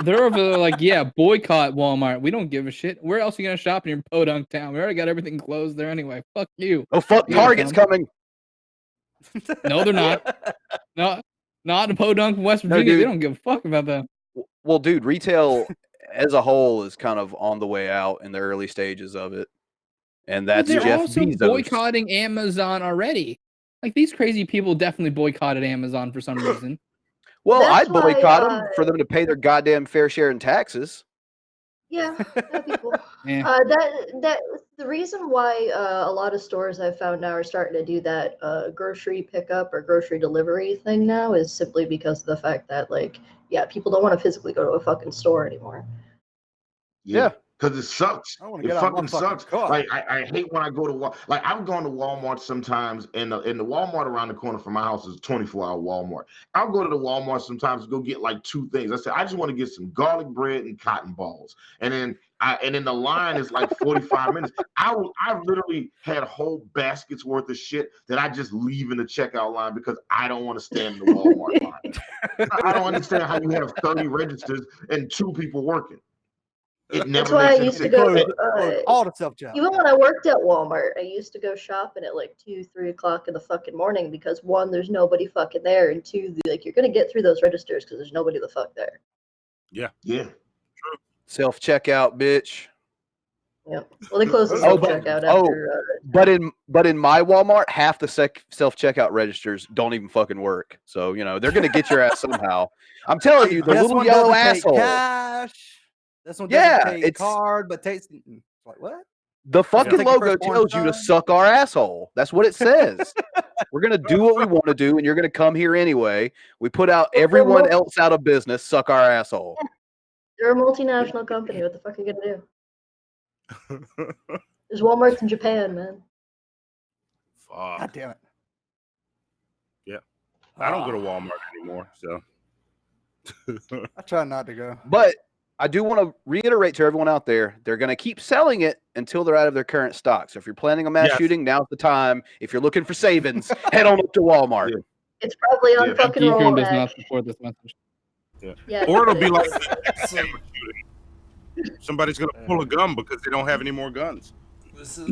They're over there like, yeah, boycott Walmart. We don't give a shit. Where else are you gonna shop in your podunk town? We already got everything closed there anyway. Fuck you. Oh fuck, Target's coming. No, they're not. No, not in Podunk, West Virginia. They don't give a fuck about that. Well, dude, retail as a whole is kind of on the way out in the early stages of it. And that's they're Jeff also Bezos. boycotting Amazon already. Like these crazy people definitely boycotted Amazon for some reason. Well, That's I'd boycott why, them for them to pay their goddamn fair share in taxes. Yeah, that'd be cool. Yeah. That the reason why a lot of stores I've found now are starting to do that grocery pickup or grocery delivery thing now is simply because of the fact that people don't want to physically go to a fucking store anymore. Yeah. Because it sucks. It fucking sucks. Car. Like I hate when I go to like I'm going to Walmart sometimes, and the Walmart around the corner from my house is a 24-hour Walmart. I'll go to the Walmart sometimes to go get like 2 things. I said I just want to get some garlic bread and cotton balls, and then the line is like 45 minutes. I've literally had whole baskets worth of shit that I just leave in the checkout line because I don't want to stand in the Walmart line. I don't understand how you have 30 registers and 2 people working. It never That's why I makes used to sense. go all the self jobs. Even when I worked at Walmart, I used to go shopping at like 2, 3 o'clock in the fucking morning because 1, there's nobody fucking there, and 2, you're gonna get through those registers because there's nobody the fuck there. Yeah. Self checkout, bitch. Yep. Well, they closed the self checkout after. But in my Walmart, half the self checkout registers don't even fucking work. So they're gonna get your ass somehow. I'm telling you, the This little one yellow doesn't take asshole. cash. This one doesn't take card, but takes like what? The fucking Take the logo first one tells you to time. suck our asshole. That's what it says. We're gonna do what we want to do, and you're gonna come here anyway. We put out everyone else out of business. Suck our asshole. They're a multinational company. What the fuck are you gonna do? There's Walmarts in Japan, man. Fuck. God damn it. Yeah. I don't go to Walmart anymore, so. I try not to go. But I do want to reiterate to everyone out there, they're going to keep selling it until they're out of their current stock. So if you're planning a mass shooting, now's the time. If you're looking for savings, head on up to Walmart. It's probably on fucking Geek Room rollback. does not support this message. Yeah, Or it'll be like somebody's going to pull a gun because they don't have any more guns. This is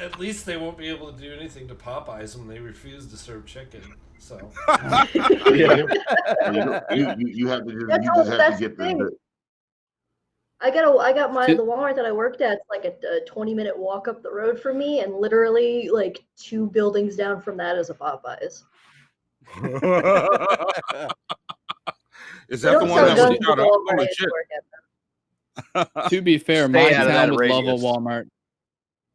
at least they won't be able to do anything to Popeyes when they refuse to serve chicken. So You have to just get the I got the Walmart that I worked at. It's like a 20-minute walk up the road from me, and literally like 2 buildings down from that is a Popeyes. Is that the one that was shot up? Holy shit. To be fair, Stay my out of town that would love a radius. Walmart.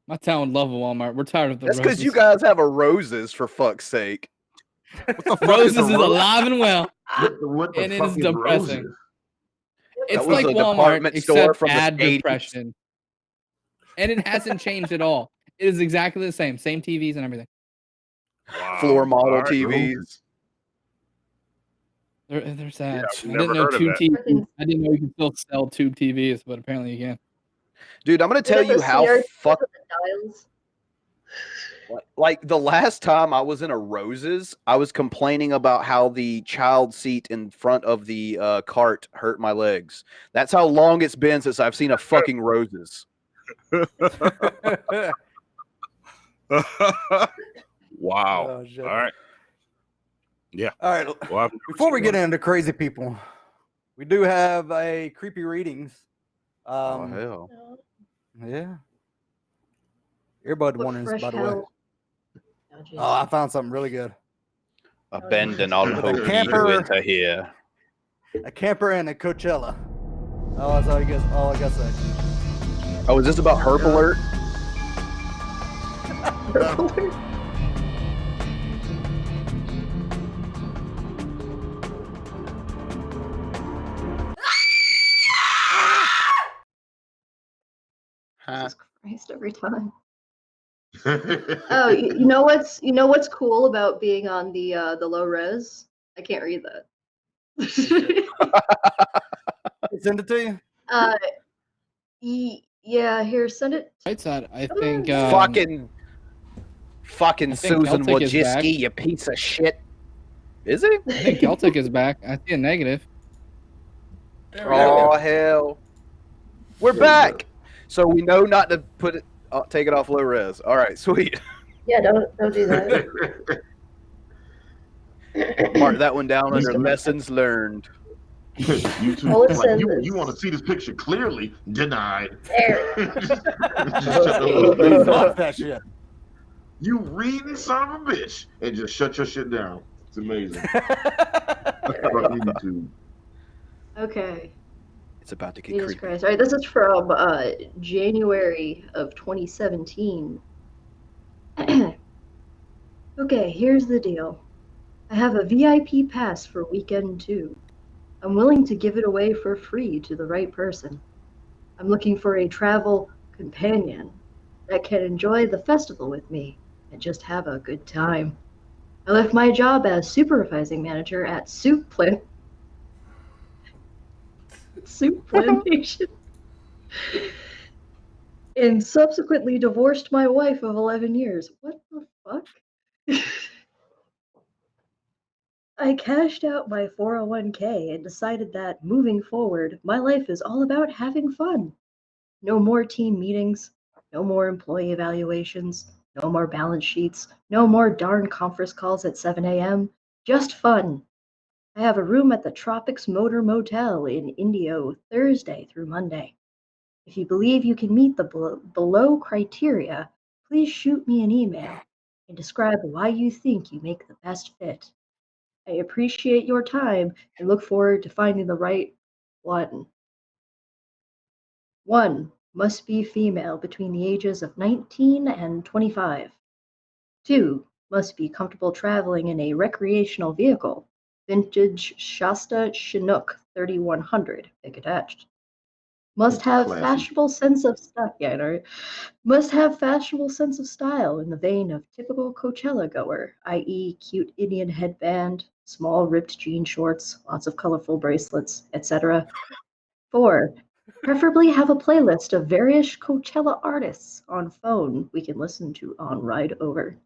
My town would love a Walmart. We're tired of the That's roses. because you guys have a Roses, for fuck's sake. Roses is alive and well, What the and it fuck is is depressing. Roses? It's That was like a Walmart, department store except from the ad 80s. depression. And it hasn't changed at all. It is exactly the same TVs and everything. Wow. Floor model All right. TVs. They're sad. Yeah, I didn't know never heard of Tube that. TVs. I didn't know you can still sell Tube TVs, but apparently you can. Dude, I'm gonna tell you how fuck. Dials. Like the last time I was in a Roses, I was complaining about how the child seat in front of the cart hurt my legs. That's how long it's been since I've seen a fucking Roses. Wow. Oh, shit. All right. Yeah. All right. Well, Before we get into crazy people, we do have a creepy readings. Oh hell. Yeah. Earbud warnings, fresh by the way. hell. Oh, I found something really good. Abandon all With a hope you camper. enter here. A camper and a Coachella. Oh, that's all I gotta say. Oh, is this about Herp Alert? Jesus Christ, every time. Oh, you know what's cool about being on the low res? I can't read that. Send it to you. Yeah, here, send it. Right side, I think. Fucking I think Susan Celtic is back. Wojcicki, you piece of shit. Is it? I think Celtic is back. I see a negative. Oh hell. We're back. So we know not to put it take it off low res. All right, sweet. Yeah, don't do that. Mark that one down under lessons learned. YouTube, like, you want to see this picture clearly? Denied. Fuck that shit. You reading son of a bitch and just shut your shit down. It's amazing. Fucking YouTube. Okay. It's about to get Jesus creepy. Christ. All right, this is from January of 2017. Okay, here's the deal. I have a VIP pass for weekend 2. I'm willing to give it away for free to the right person. I'm looking for a travel companion that can enjoy the festival with me and just have a good time. I left my job as supervising manager at Soup Plantation and subsequently divorced my wife of 11 years. What the fuck? I cashed out my 401k and decided that moving forward, my life is all about having fun. No more team meetings, no more employee evaluations, no more balance sheets, no more darn conference calls at 7 a.m. Just fun. I have a room at the Tropics Motor Motel in Indio Thursday through Monday. If you believe you can meet the below criteria, please shoot me an email and describe why you think you make the best fit. I appreciate your time and look forward to finding the right one. 1. Must be female between the ages of 19 and 25. 2. Must be comfortable traveling in a recreational vehicle. Vintage Shasta Chinook 3100, big attached. Must have fashionable sense of style. Yeah, no. Must have fashionable sense of style in the vein of typical Coachella goer, i.e., cute Indian headband, small ripped jean shorts, lots of colorful bracelets, etc. 4. Preferably have a playlist of various Coachella artists on phone we can listen to on ride over.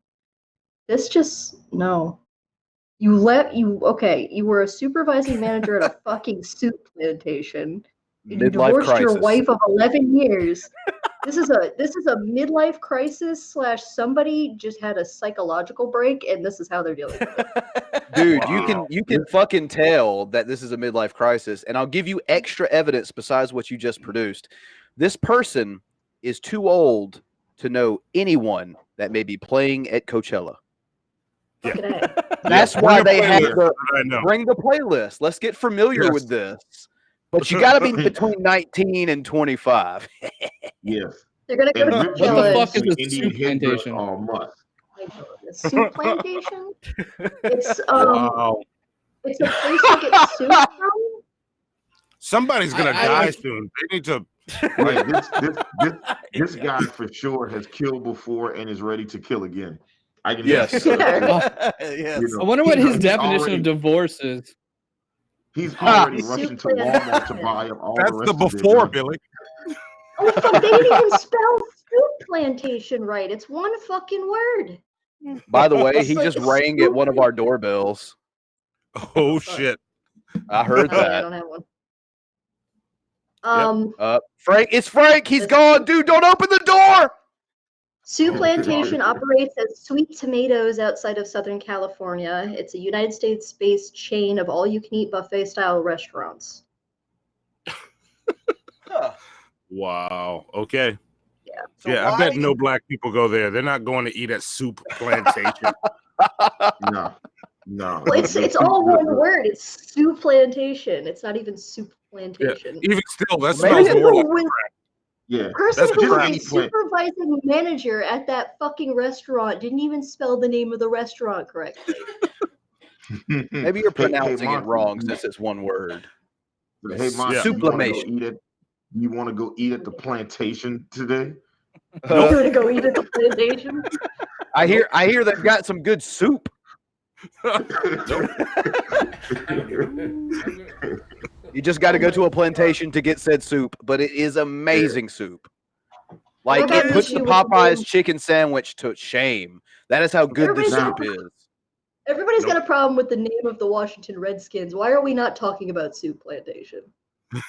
This just no. You were a supervising manager at a fucking soup plantation. And you Midlife divorced your crisis. wife of 11 years This is a midlife crisis / somebody just had a psychological break, and this is how they're dealing with it. Dude, you can fucking tell that this is a midlife crisis, and I'll give you extra evidence besides what you just produced. This person is too old to know anyone that may be playing at Coachella. Yeah. That's why they have to know. bring the playlist. Let's get familiar with this. But you got to be between 19 and 25. Yes. They're gonna go to What the Coachella. fuck is a Indian soup plantation? All month. A soup plantation? It's Wow. it's a place to get soup from. Somebody's gonna die soon. They need to. Yeah, this guy for sure has killed before and is ready to kill again. I can Yes. Yes. I wonder what his he's definition already- of divorce is. He's already Soup rushing to plantation. Walmart to buy up all That's the the rest of it. before, Billy. Oh fuck! They didn't even spell soup plantation right. It's one fucking word. By the way, It's he like just a rang at one of our doorbells. Oh shit! I heard Oh, I that. don't have one. Frank, it's Frank. He's gone, dude. Don't open the door. Soup Plantation operates as Sweet Tomatoes outside of Southern California. It's a United States-based chain of all-you-can-eat buffet-style restaurants. Wow. Okay. Yeah. So Yeah, I why- bet no black people go there. They're not going to eat at Soup Plantation. No. Well, it's all one word. It's Soup Plantation. It's not even Soup Yeah. Plantation. Even still, that Maybe smells more like When- Yeah. person That's who crap. was a supervising manager at that fucking restaurant didn't even spell the name of the restaurant correctly. Maybe you're pronouncing it Monty, wrong since it's one word. Hey, Monty, Yeah. Sublimation. you want to go eat at the plantation today? You want to go eat at the plantation? I hear they've got some good soup. You just got to go to a plantation to get said soup, but it is amazing soup. Like, What it about puts the you with the Popeyes name? chicken sandwich to shame. That is how good the Everybody's soup got- is. Everybody's got a problem with the name of the Washington Redskins. Why are we not talking about Soup Plantation?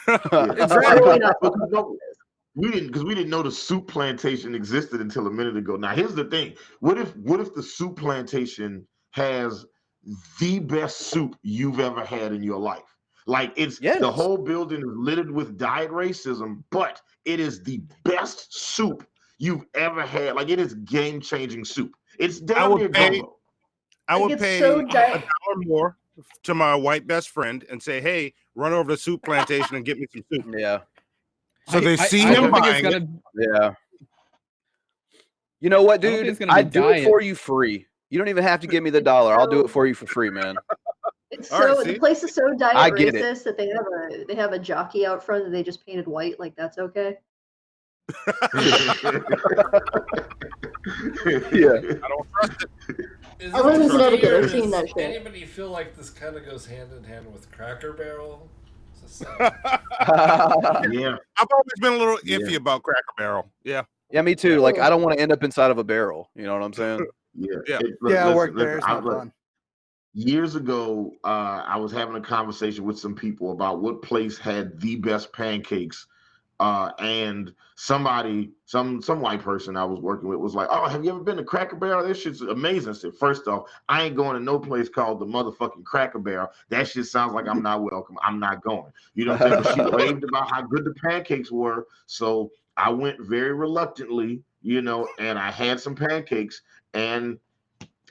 Why are we not talking about this? We didn't know the soup plantation existed until a minute ago. Now here's the thing: what if the soup plantation has the best soup you've ever had in your life? Like the whole building is littered with diet racism, but it is the best soup you've ever had. Like, it is game-changing soup. It's damn near gumbo. I Like, would it's pay so $1 more to my white best friend and say, "Hey, run over to Soup Plantation and get me some soup." Yeah. So they see I him don't think buying it's it. gonna. Yeah. You know what, I don't think dude? it's gonna I be do it diet. for you free. You don't even have to give me the $1. I'll do it for you for free, man. It's All right, so see? the place is so diet I get it. racist that they have a jockey out front that they just painted white. Like, that's okay. Yeah. I don't trust it. Is I live in it Connecticut, weird? I've seen Does that shit. Anybody feel like this kind of goes hand in hand with Cracker Barrel? It's a Yeah. I've always been a little Yeah. iffy about Cracker Barrel. Yeah. Yeah, me too. Like, I don't want to end up inside of a barrel. You know what I'm saying? Yeah. Yeah. Yeah, I worked there. It's not look, fun. years ago, I was having a conversation with some people about what place had the best pancakes. And some white person I was working with was like, "Oh, have you ever been to Cracker Barrel? This shit's amazing." I said, "First off, I ain't going to no place called the motherfucking Cracker Barrel. That shit sounds like I'm not welcome. I'm not going." You know what I'm saying? But she raved about how good the pancakes were. So I went very reluctantly, and I had some pancakes, and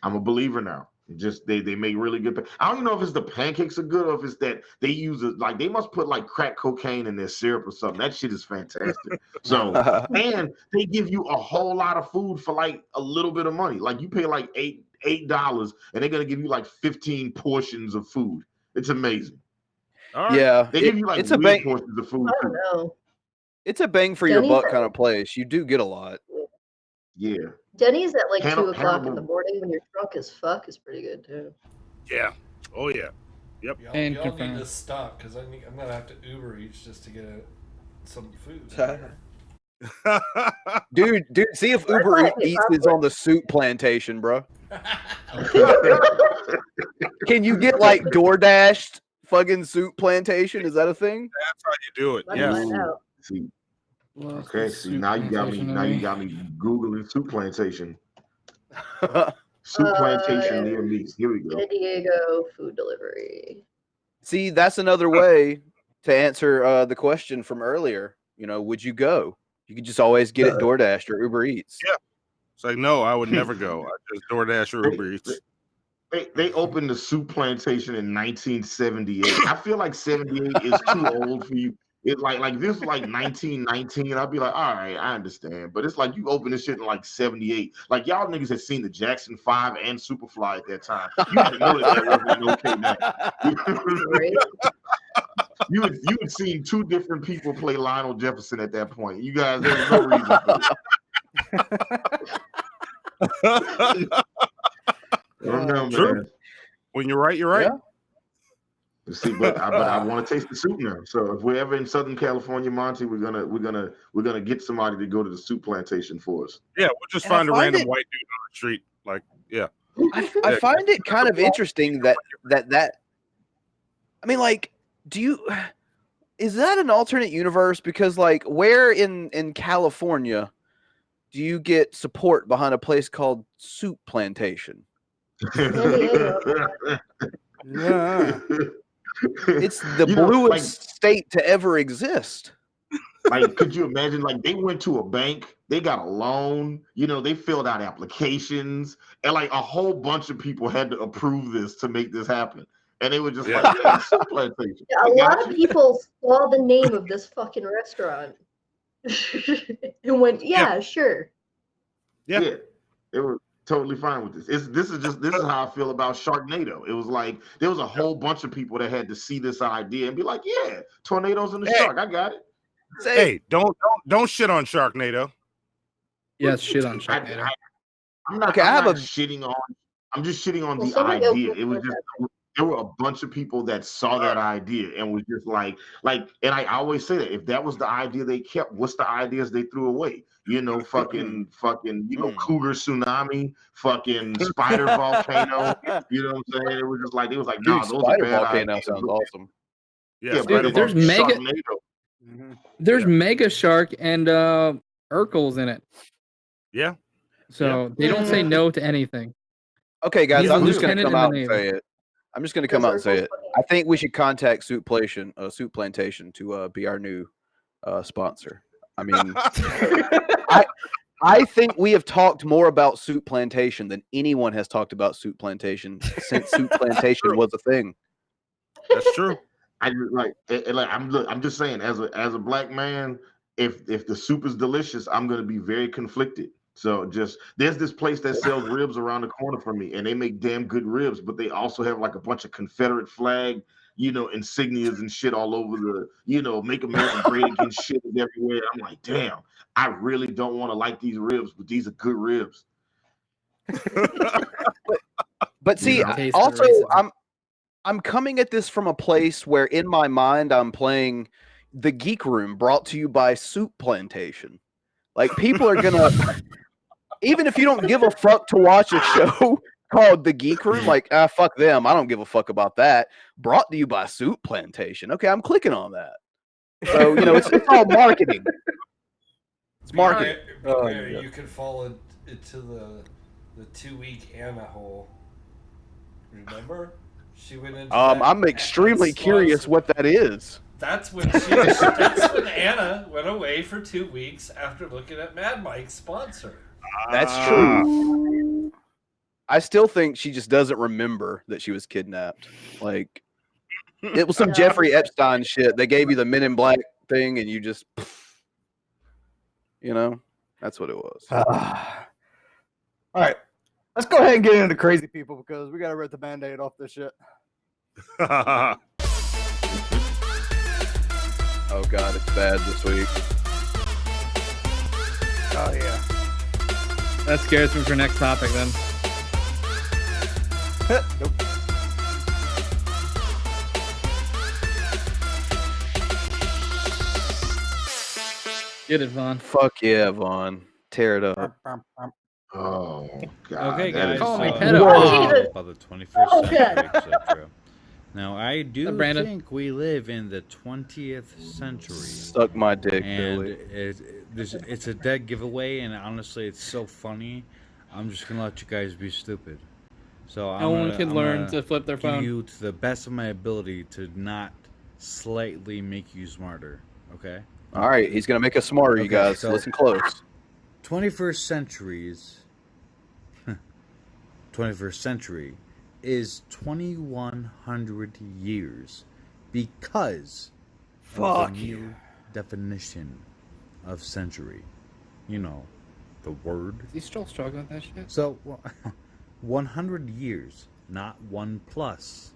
I'm a believer now. Just they make really good. I don't even know if it's the pancakes are good or if it's that they use it, like, they must put like crack cocaine in their syrup or something. That shit is fantastic. So, and they give you a whole lot of food for like a little bit of money. Like, you pay like $8 and they're gonna give you like 15 portions of food. It's amazing. All right. Yeah. They give you like it's a weird bang. portions of food I don't too. know. It's a bang for your Denny's buck at- kind of place. You do get a lot. Yeah. Denny's at like Hannibal- 2 o'clock in the Hannibal- morning when you're drunk as fuck is pretty good too. Yeah. Oh yeah. Yep. Y'all, And y'all need confirmed. to stop because I'm gonna have to Uber Eats just to get some food. Dude, see if Uber like it, Eats is on the soup plantation, bro. Can you get like DoorDashed fucking soup plantation? Is that a thing? That's how you do it. Let's Yeah. find out. See, Okay, see now you got me Googling soup plantation. Soup plantation near me. Here we go. San Diego food delivery. See, that's another way to answer the question from earlier. You know, would you go? You could just always get it DoorDash or Uber Eats. Yeah. It's like, no, I would never go. I just DoorDash or Uber Eats. They opened the soup plantation in 1978. I feel like 78 is too old for you. It like this was like 1919. I'd be like, all right, I understand. But it's like you opened this shit in like 78. Like y'all niggas had seen the Jackson 5 and Superfly at that time. You had to know that wasn't okay now. You had seen two different people play Lionel Jefferson at that point. You guys, there was no reason for it. True. When you're right, you're right. Yeah. See, but I want to taste the soup now. So if we're ever in Southern California, Monty, we're gonna get somebody to go to the soup plantation for us. Yeah, we'll just find a random white dude on the street. Like, yeah. I find it kind of interesting that I mean, like, is that an alternate universe? Because like, where in California do you get support behind a place called Soup Plantation? Yeah. It's the bluest state to ever exist. Like, could you imagine? Like, they went to a bank, they got a loan, they filled out applications, and like a whole bunch of people had to approve this to make this happen. And they were just like, yeah, Soup Plantation. Yeah, a lot of people saw the name of this fucking restaurant and went, yeah, sure. Yeah, it was totally fine with this. This is how I feel about Sharknado. It was like there was a whole bunch of people that had to see this idea and be like, yeah, tornadoes and the shark. I got it. Hey, don't shit on Sharknado. Yes, shit on Sharknado. I'm not shitting on. I'm just shitting on the idea. It was just there were a bunch of people that saw that idea and was just like, and I always say that if that was the idea they kept, what's the ideas they threw away? Fucking, cougar tsunami, fucking spider volcano. You know what I'm saying? It was just like, nah, those spider are bad volcano ideas. sounds awesome. Yeah, dude, there's Mega Shark and Urkel's in it. Yeah. So they don't say no to anything. Okay, guys, He's I'm a just gonna lieutenant come out in the and Navy. say it. I'm just gonna come out and say it. I think we should contact Soup Plantation to be our new sponsor. I mean, I think we have talked more about Soup Plantation than anyone has talked about Soup Plantation since Soup Plantation was a thing. That's true. I'm just saying, as a black man, if the soup is delicious, I'm gonna be very conflicted. So there's this place that sells ribs around the corner from me, and they make damn good ribs, but they also have like a bunch of Confederate flag, insignias and shit all over the, make America great again shit everywhere. I'm like, damn, I really don't want to like these ribs, but these are good ribs. But see, also I'm coming at this from a place where in my mind I'm playing the Geek Room, brought to you by Soup Plantation. Like, people are gonna even if you don't give a fuck to watch a show called The Geek Room, like, fuck them, I don't give a fuck about that. Brought to you by Soup Plantation. Okay, I'm clicking on that. So, it's all marketing. It's marketing. You can fall into the 2-week Anna hole. Remember? She went into I'm extremely curious what that is. That's when Anna went away for 2 weeks after looking at Mad Mike's sponsor. That's true. I still think she just doesn't remember that she was kidnapped. Like, it was some Jeffrey Epstein shit. They gave you the Men in Black thing, and you just, that's what it was. All right, let's go ahead and get into crazy people because we got to rip the Band-Aid off this shit. Oh God, it's bad this week. Oh yeah. That scares me for next topic then. Nope. Get it, Vaughn. Fuck yeah, Vaughn. Tear it up. Oh God. Okay, guys. Call me by pedo. the 21st century, etc. Now, I do think we live in the 20th century. Suck my dick, and Billy. It's a dead giveaway, and honestly, it's so funny. I'm just going to let you guys be stupid. So No one can learn to flip their phone. Give you to the best of my ability to not slightly make you smarter, okay? All right, he's going to make us smarter, you guys. So listen close. 21st century is 2100 years because of the new definition of century. You know, the word. Is he still struggling with that shit? So, 100 years, not 1+.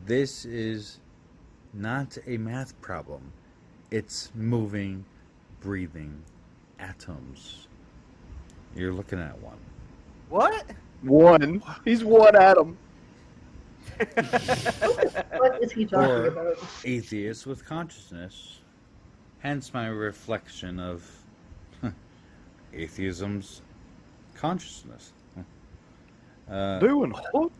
This is not a math problem. It's moving, breathing atoms. You're looking at one. What? One. He's one atom. What is he talking about? Atheist with consciousness. Hence my reflection of atheism's consciousness. Doing what?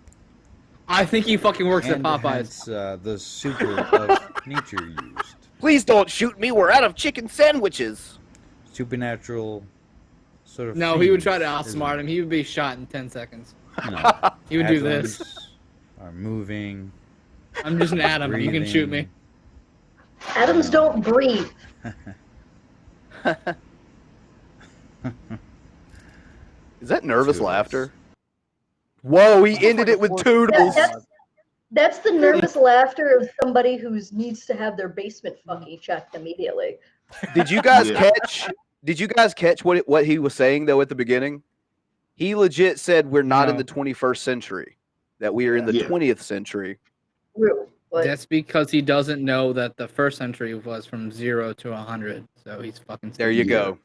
I think he fucking works at And Popeyes. hence, the super of nature used. Please don't shoot me. We're out of chicken sandwiches. Supernatural sort of. No, he would things, try to isn't outsmart it? him. He would be shot in 10 seconds. No. He would do this. Atoms are moving. I'm just an atom. You can shoot me. Atoms don't breathe. Is that nervous laughter? Whoa, he ended it with toodles. That's the nervous laughter of somebody who needs to have their basement fucking checked immediately. Did you guys catch? Did you guys catch what he was saying though at the beginning? He legit said we're not in the 21st century, that we are in the 20th century. That's because he doesn't know that the first century was from 0 to 100. So he's fucking. There you go.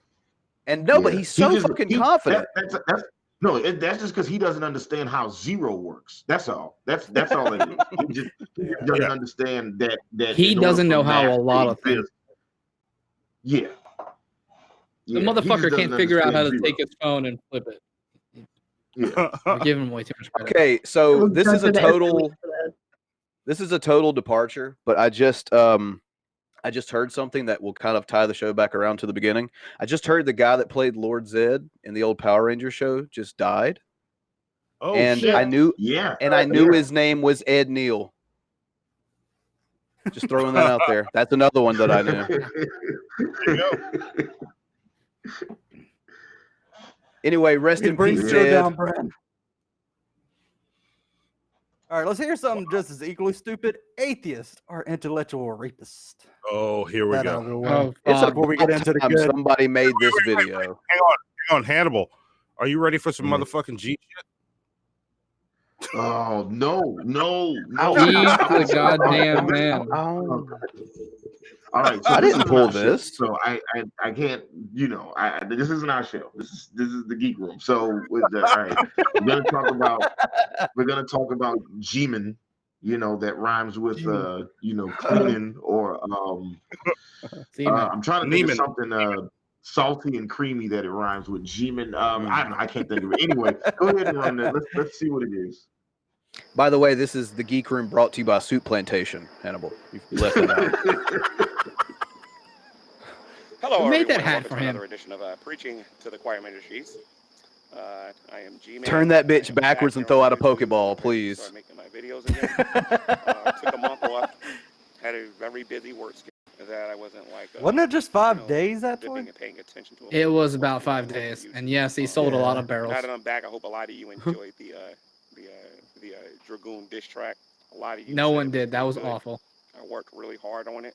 And no, but he's so fucking confident. That's just because he doesn't understand how zero works. That's all. That's all it is. He just doesn't understand that He doesn't know how a lot of things. Yeah. The motherfucker can't figure out how to take his phone and flip it. We're giving him way too much credit. Okay, so this is a total departure, but I just heard something that will kind of tie the show back around to the beginning. I just heard the guy that played Lord Zed in the old Power Rangers show just died. Oh, and shit. I knew Yeah. his name was Ed Neal. Just throwing that out there. That's another one that I knew. There you go. Anyway, rest in peace, Zed. Down, Bran. All right, let's hear something just as equally stupid. Atheists are intellectual rapists. Oh, here we go. Oh, it's before we get into the good. Somebody made this Wait, video. hang on, Hannibal. Are you ready for some motherfucking G shit? Oh no! He's the goddamn man. All right, so I didn't pull this, so I can't. This isn't our show. This is the Geek Room. So all right, we're gonna talk about G-man. That rhymes with cleaning or I'm trying to think of something salty and creamy that it rhymes with G-man. I can't think of it. Anyway, go ahead and run that. Let's see what it is. By the way, this is the Geek Room brought to you by Soup Plantation, Hannibal. You left it out. Hello, Who made that everyone. hat Welcome for to him? Another edition of Preaching to the Choir Ministries. I am G-Man. Turn that bitch backwards and throw out a Pokeball, please. Started making my videos again. Took a month off. Had a very busy work schedule that I wasn't like. Wasn't it just 5 days that dipping time? and paying attention to. It was about 5 days, and yes, he sold a lot of barrels. Now that I'm back, I hope a lot of you enjoyed the Dragoon diss track. A lot of you. No said one it did. That was good. awful. I worked really hard on it.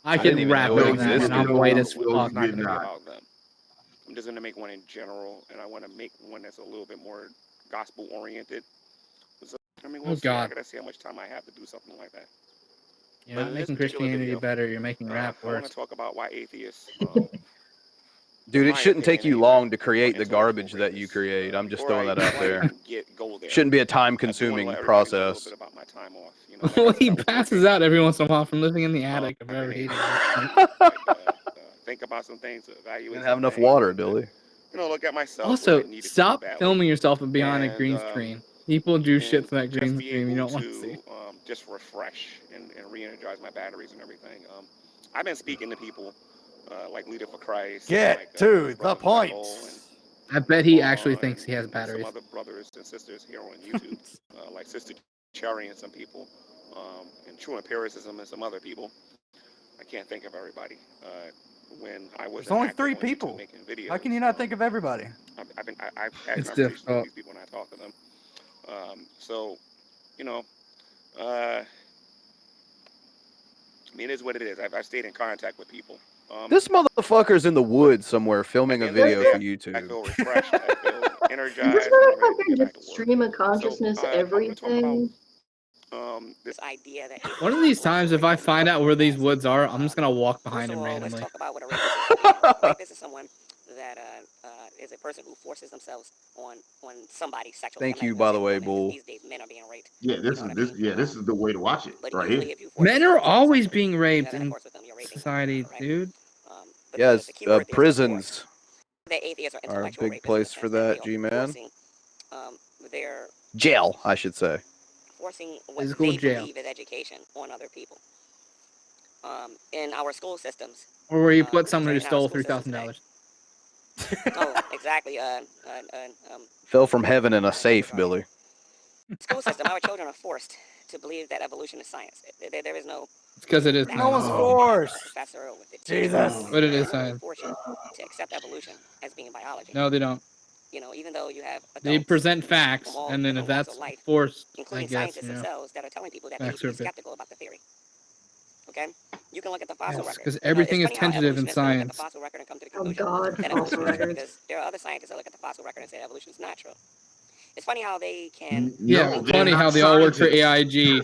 I didn't can even rap know it on that, and existed. I'm white as It's fuck. not going to be about them. I'm just going to make one in general, and I want to make one that's a little bit more gospel oriented. So, we'll see. I gotta see how much time I have to do something like that. You're not making Christianity better. You're making rap I want worse. to talk about why atheists. Dude, it shouldn't take you long to create the garbage that you create. I'm just throwing that out there. Shouldn't be a time-consuming process. Well, he passes out every once in a while from living in the attic of every eating. Think about some things, evaluate. Didn't have enough water, Billy. Look at myself. Also, stop filming yourself behind a green screen. People do shit to that just green be screen you able don't want to see. just refresh and re-energize my batteries and everything. I've been speaking to people like Leader for Christ. Get like, to the Brother point. Michael I bet he Bjorn actually thinks he has and batteries. some other brothers and sisters here on YouTube, like Sister Cherry and some people, and True Empiricism and some other people. I can't think of everybody. When I was There's only active 3 on YouTube people. making videos, How can you not think of everybody? I've had It's conversations difficult. with these people when I talk to them. So, you know, I mean, it is what it is. I've stayed in contact with people. This motherfucker's in the woods somewhere filming a video for I YouTube. feel refreshed. I feel energized. This and I'm ready to motherfucker get back to just work. stream of consciousness everything. This idea that One of these times, if I find out where these woods are, I'm just gonna walk behind him randomly. Let's talk about what a rapist is. Rapist is someone that is a person who forces themselves on somebody sexually. Thank you, by the way, Bull. These days, men are being raped. Yeah, this is the way to watch it right here. Men are always being raped in society, dude. Yes, prisons The atheists are a big place for that, G-Man. They're Jail, I should say. forcing what Physical they jail. believe is education on other people. In our school systems. Or where you put someone who stole $3,000. Oh, exactly. Fell from heaven in a safe, Billy. School system, our children are forced to believe that evolution is science. There is no. It's because it is. No one's forced. Professor with the Jesus. But it is science. Force you to accept evolution as being biology. No, they don't. You know, even though you have They present facts, and then if that's forced, I including guess, scientists you know. themselves that are telling people that they need Facts to are be a bit. skeptical about the theory. Okay, you can look at the fossil record. Because everything is tentative in science. Oh God, fossil records. Because there are other scientists that look at the fossil record and say evolution is natural. It's funny how they can. Yeah, funny how they all work for AIG.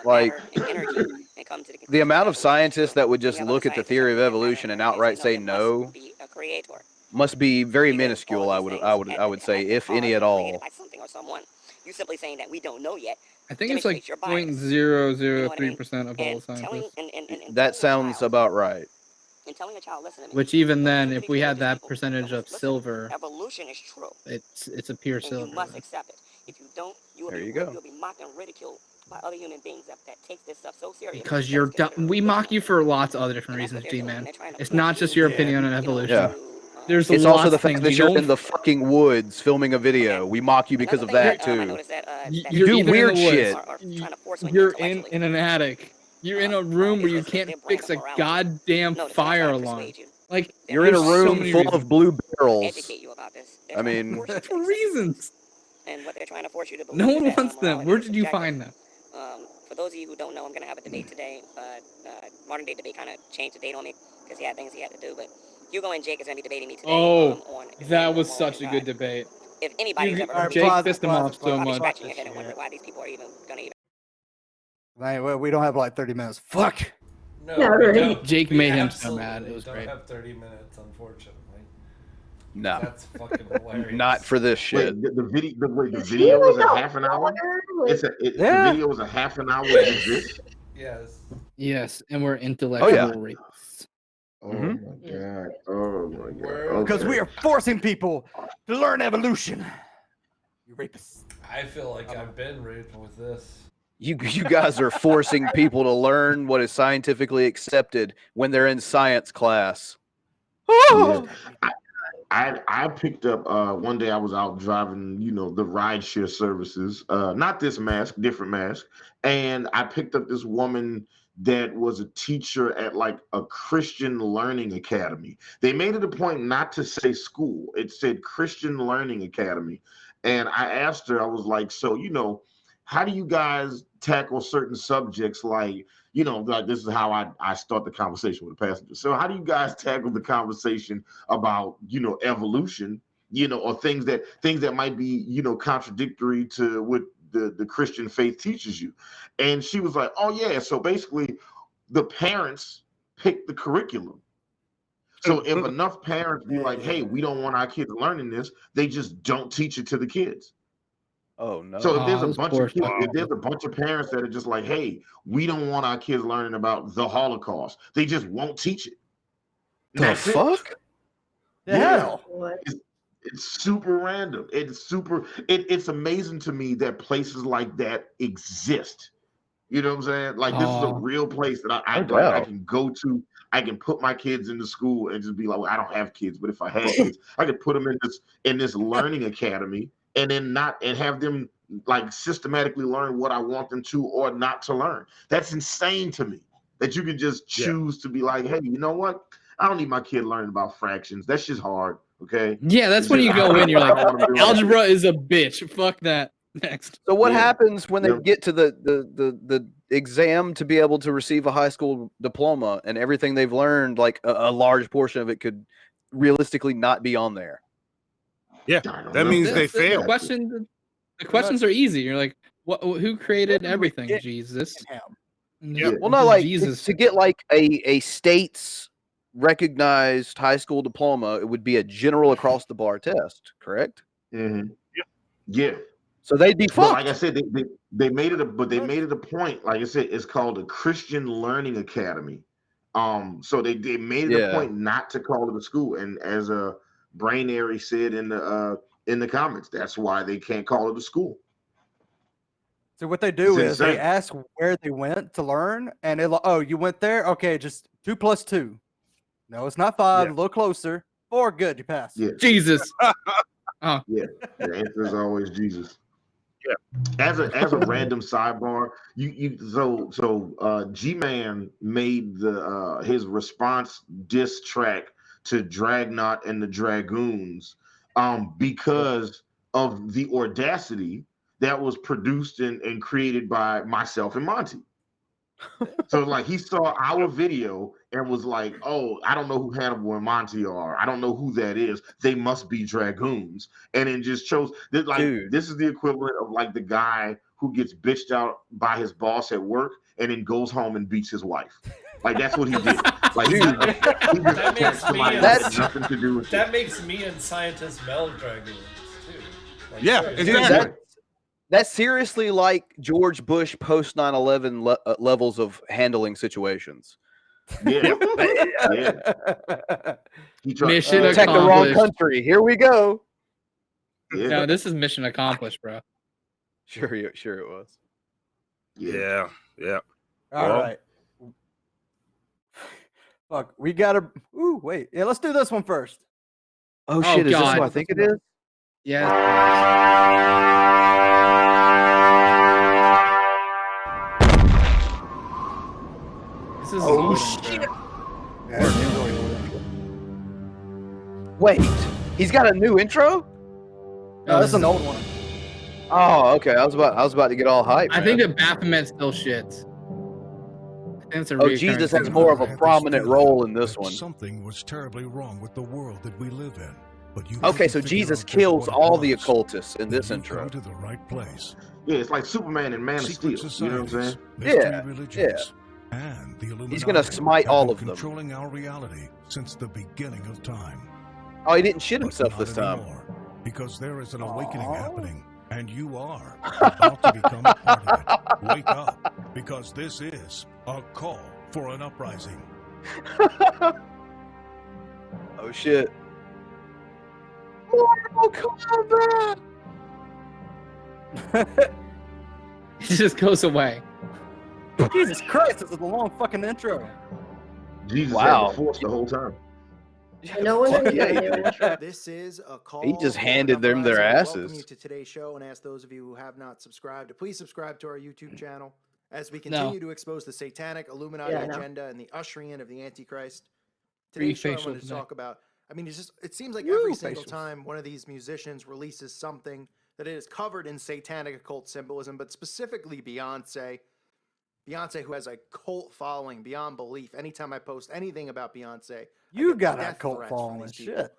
Like, energy and come to the amount of scientists that would just look at the theory of evolution and outright say no a creator. must be very minuscule. I would say, if any at all. By something or someone. You simply saying that we don't know yet. I think it's like 0.003% of all scientists. That sounds about right. And telling a child, listen to me. Which even then, if we had that percentage of silver, evolution is true. it's a pure And silver. you must accept it. If you don't, you will you'll be mocked and ridiculed by other human beings that take this stuff so seriously. Because you're dumb. We mock you for lots of other different reasons, G-Man. It's not just your opinion on evolution. Yeah. There's It's lots also the of fact things that you you're don't. in the fucking woods filming a video. We mock you because of that too. You're You do even in weird the woods. shit. You're in an attic. You're in a room where you can't fix a goddamn fire alarm. Like You're in a there's so room many full reasons. of blue barrels. Educate you about this. I mean, for reasons. And what they're trying to force you to believe. No one is that wants them. morality Where is did you subjective. find them? For those of you who don't know, I'm going to have a debate today. Modern day debate kind of changed the date on me because he had things he had to do. But Hugo and Jake is going to be debating me today. Oh, that was such a good debate. If anybody's ever heard Jake pissed him off so I'll be much. scratching your head and wondering why these people are even going to even. Well, we don't have like 30 minutes. Fuck. No, Yeah, we right. don't. Jake We made him so absolutely mad. It was don't great. have 30 minutes, unfortunately. No, That's fucking hilarious. not for this shit. Wait, the video is a half an hour. The video is a half an hour. Is this? Yes. Yes, and we're intellectual rapists. Oh my god! Oh my god! Because we are forcing people to learn evolution. You rapists. I feel like I've been raped with this. You guys are forcing people to learn what is scientifically accepted when they're in science class. Yeah. I picked up one day I was out driving, the rideshare services, not this mask, different mask, and I picked up this woman that was a teacher at like a Christian Learning Academy. They made it a point not to say school. It said Christian Learning Academy. And I asked her, I was like, so, how do you guys tackle certain subjects like, like this is how I start the conversation with a passenger. So how do you guys tackle the conversation about, evolution, or things that might be, contradictory to what the Christian faith teaches you? And she was like, oh yeah. So basically the parents pick the curriculum. So if enough parents be like, hey, we don't want our kids learning this, they just don't teach it to the kids. Oh no! So if there's a bunch of parents that are just like, "Hey, we don't want our kids learning about the Holocaust," they just won't teach it. The fuck? The hell? It's super random. It's amazing to me that places like that exist. You know what I'm saying? Like this is a real place that I can go to. I can put my kids into school and just be like, well, I don't have kids, but if I had kids, I could put them in this learning academy and then have them like systematically learn what I want them to or not to learn. That's insane to me that you can just choose to be like, hey, you know what? I don't need my kid learning about fractions. That's just hard. Okay. Yeah, that's when you go in. You're like, algebra is a bitch. Fuck that. Next. So what happens when they get to the exam to be able to receive a high school diploma and everything they've learned, like a large portion of it could realistically not be on there? Yeah, that means they fail. The questions are easy. You're like, who created everything? Jesus. Yeah. Well, no, like Jesus. To get like a state's recognized high school diploma, it would be a general across the bar test, correct? Mm-hmm. Yeah. So they'd be fucked. Like I said, they made it a point. Like I said, it's called a Christian Learning Academy. So they made it a point not to call it a school. And as Brainary said in the comments, that's why they can't call it a school. So what they do is they ask where they went to learn, and they're like, oh, you went there? Okay, just 2 + 2. No, it's not 5. A little closer. 4, good, you passed. Yeah. Jesus. Yeah, the answer is always Jesus. Yeah. As a random sidebar, G-Man made his response diss track to Dragnauct and the Dragoons because of the audacity that was produced and created by myself and Monty. So like he saw our video and was like, oh, I don't know who Hannibal and Monty are. I don't know who that is. They must be Dragoons. And then just chose this, like, this is the equivalent of like the guy who gets bitched out by his boss at work and then goes home and beats his wife. Like that's what he did. Like that makes me had nothing to do with that makes me and Scientist Mel Dragoons too. Like, yeah, exactly. That's seriously like George Bush post 9/11 levels of handling situations. Yeah. Mission protect the wrong country. Here we go. Yeah. No, this is mission accomplished, bro. Sure it was. Yeah. All right. Fuck, we gotta. Ooh, wait. Yeah, let's do this one first. Oh shit! Is this who I think it is? Yeah. Oh shit! Wait, he's got a new intro? No, that's an old one. Oh, okay. I was about to get all hyped. I think that Baphomet still shits. Jesus has more of a prominent role in this one. Something was terribly wrong with the world that we live in. But okay, so Jesus kills all the occultists in this intro. To the right place. Yeah, it's like Superman and Man of Steel. You know what I'm saying? Yeah. And the Illuminati he's gonna smite all of them. Controlling our reality since the beginning of time. Oh, he didn't shit himself this time. Because there is an awakening happening, and you are about to become a part of it. Wake up, because this is a call for an uprising. Oh shit! Mortal Kombat. He just goes away. Jesus Christ, this is a long fucking intro. Jesus had the force the whole time. No one can get a new intro. This is a call. He just handed them their asses. Welcome you to today's show and ask those of you who have not subscribed to please subscribe to our YouTube channel as we continue to expose the satanic Illuminati agenda and the ushering in of the Antichrist. Today's show I wanted to talk about. I mean, it seems like every single time one of these musicians releases something that it is covered in satanic occult symbolism, but specifically Beyonce, who has a cult following beyond belief. Anytime I post anything about Beyonce, you got a cult following, shit.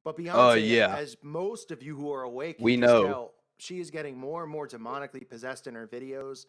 But Beyonce, as most of you who are awake, we know, tell, she is getting more and more demonically possessed in her videos.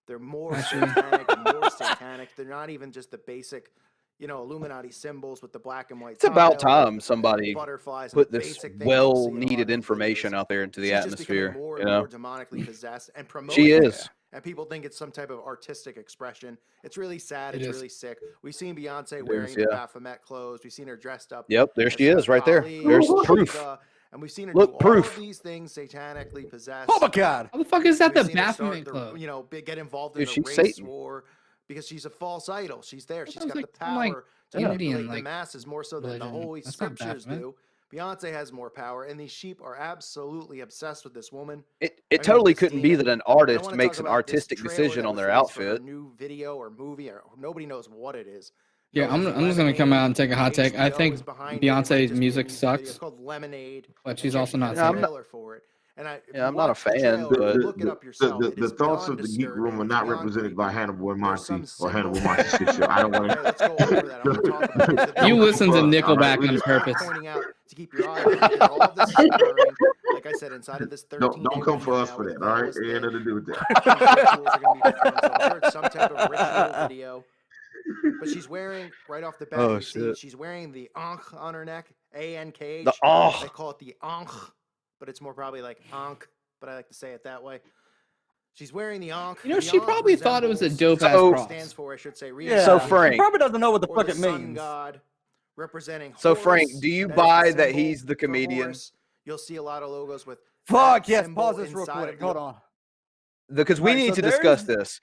They're more satanic and more satanic. They're not even just the basic, Illuminati symbols with the black and white. It's about time somebody put this well-needed information out there into the atmosphere. More and more demonically possessed and promoting she is. and people think it's some type of artistic expression. It's really sad. It It's is. really sick. We've seen Beyonce It wearing is, the yeah. Baphomet clothes. We've seen her dressed up. Yep, there as she is, right there. Kali, There's as proof. Shiva, and we've seen her Look, do all proof. of these things satanically possessed. Oh my god! How the fuck is that We've the seen her Baphomet start Club? you know, get involved Dude, in she's the race Satan. war because she's a false idol. She's there. She's sounds got like the some, like, power to Indian, manipulate the like, masses more so than the religion. Holy That's not Scriptures Baphomet. do. Beyonce has more power, and these sheep are absolutely obsessed with this woman. It I mean, totally this couldn't be demon. that an And I artist wanna makes talk an about this artistic trailer decision that on was their released for her outfit. new video or movie, or nobody knows what it is. Yeah, So I'm there's just gonna come Lemonade. out and take a hot take. I HBO think is behind it. It might Beyonce's just be a music music video. It's sucks, called Lemonade. but and she's check also the not Yeah, I'm singing. not- trailer for it. And if Yeah, you I'm not a watch the fan, trailer, but look it up yourself. It The is thoughts beyond of the Geek Room are disturbing. not It's beyond represented by creepy. Hannibal and There's Monty some or Hannibal symbols. Monty shit show. I don't want Okay, let's go over that. I want to talk about it. The You video listen to is Nickelback Nickelback we on just- purpose. pointing out to keep your eye on because all of this is occurring, like I said, inside of this 13 Don't come for us for that, all right? It ain't nothing to do with that. Rituals are going to be performed, so I'm sure it's some type of ritual video. But she's wearing, right off the bat, Oh, you see, shit. she's wearing the Ankh on her neck, A-N-K-H. The Ankh. They call it the Ankh, but it's more probably like Ankh, but I like to say it that way. She's wearing the Ankh. You know, The she Ankh probably thought it was a resembles- dope ass So- cross. stands for, I should say, Yeah. So reincarnation, Frank- He probably doesn't know what the or fuck the it sun means. god representing So Horus. Frank, do you That is the buy that symbol he's the for comedian? Horus. You'll see a lot of logos with Fuck that yes! symbol Pause this real inside quick. of the- Hold on. Because we Alright, need so to there's- discuss this.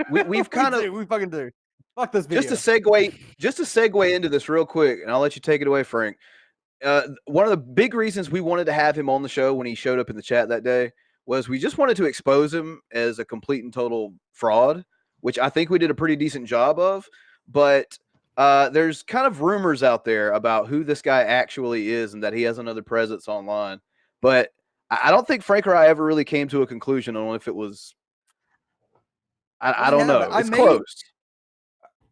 We've kind of we fucking do. Fuck this video. just to segue into this real quick, and I'll let you take it away, Frank. One of the big reasons we wanted to have him on the show when he showed up in the chat that day was we just wanted to expose him as a complete and total fraud, which I think we did a pretty decent job of. But there's kind of rumors out there about who this guy actually is and that he has another presence online. But I don't think Frank or I ever really came to a conclusion on if it was. I don't know. It's close.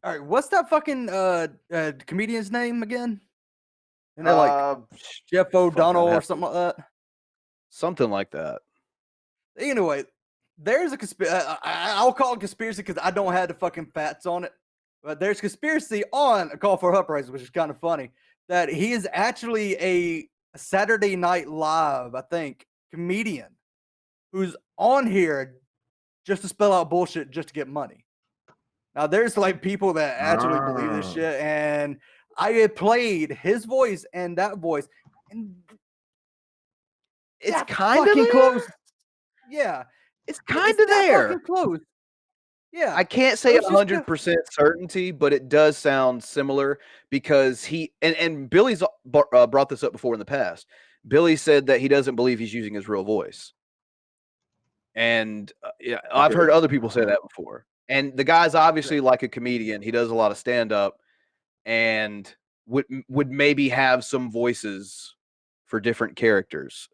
All right, what's that fucking comedian's name again? You know, like Jeff O'Donnell or something like that. Something like that. Anyway, there's a I'll call it conspiracy because I don't have the fucking facts on it. But there's conspiracy on a call for uprising, which is kind of funny. That he is actually a Saturday Night Live, I think, comedian who's on here just to spell out bullshit just to get money. Now, there's like people that actually believe this shit, and I had played his voice and that voice, and it's kind of close. Yeah, it's kind of there. Fucking close. Yeah, I can't say It's just 100% certainty, but it does sound similar because he and Billy's brought this up before in the past. Billy said that he doesn't believe he's using his real voice, and yeah, I've heard other people say that before. And the guy's obviously like a comedian. He does a lot of stand up, and would maybe have some voices for different characters,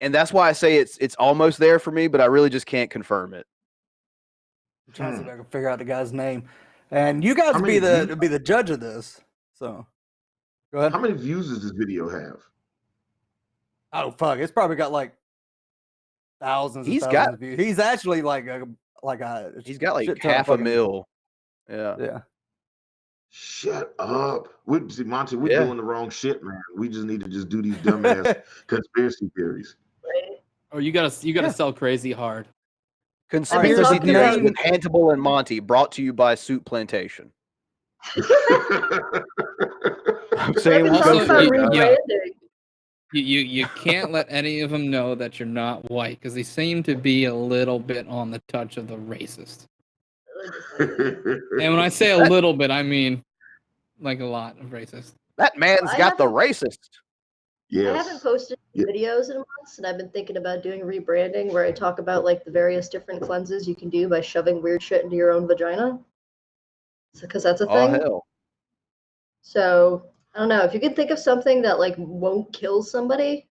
and that's why I say it's almost there for me, but I really just can't confirm it. I'm trying to see if I can figure out the guy's name, and you guys be the judge of this. So, go ahead. How many views does this video have? Oh fuck! It's probably got like thousands. He's and got- thousands of views. He's actually like a He's got like shit ton of half a fucking- mil. Yeah. Yeah. Shut up. See, Monty, we're Yeah. doing the wrong shit, man. We just need to just do these dumbass conspiracy theories. Oh, you gotta sell crazy hard. Conspiracy so the theories name- with Hannibal and Monty, brought to you by Suit Plantation. I'm saying we'll Also, go for it. yeah. You can't let any of them know that you're not white because they seem to be a little bit on the touch of the racist. And when I say a little bit, I mean like a lot of racist. That man's got the racist. I haven't posted videos in months, and I've been thinking about doing rebranding where I talk about like the various different cleanses you can do by shoving weird shit into your own vagina. Because that's a thing. Oh hell. So I don't know if you could think of something that like won't kill somebody.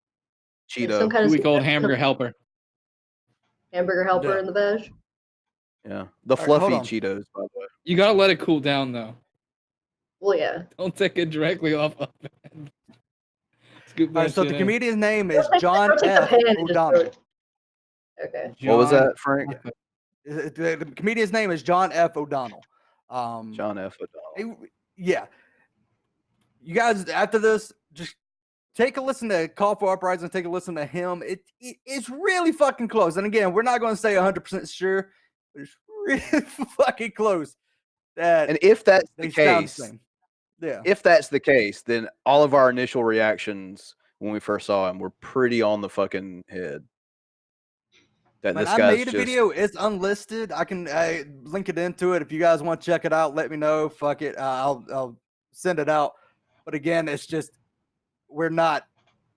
Cheeto. some kind of We called hamburger helper. Hamburger helper in the veg. Yeah. The All right, fluffy hold on. Cheetos, by the way. You gotta let it cool down though. Well, yeah. Don't take it directly off of it. Scoop All right, that so shit the in. comedian's name is Don't John take the F. pan and just throw O'Donnell. it. Okay. What was John- that, Frank? The comedian's name is John F. O'Donnell. John F. O'Donnell. Yeah. You guys, after this, just take a listen to Call for Uprising, take a listen to him. It's really fucking close. And again, we're not going to say 100% sure, but it's really fucking close. And if that's the case, yeah. If that's the case, then all of our initial reactions when we first saw him were pretty on the fucking head. That Man, this I guy's made a just... video. It's unlisted. I can link it into it. If you guys want to check it out, let me know. Fuck it. I'll send it out. But again, it's just we're not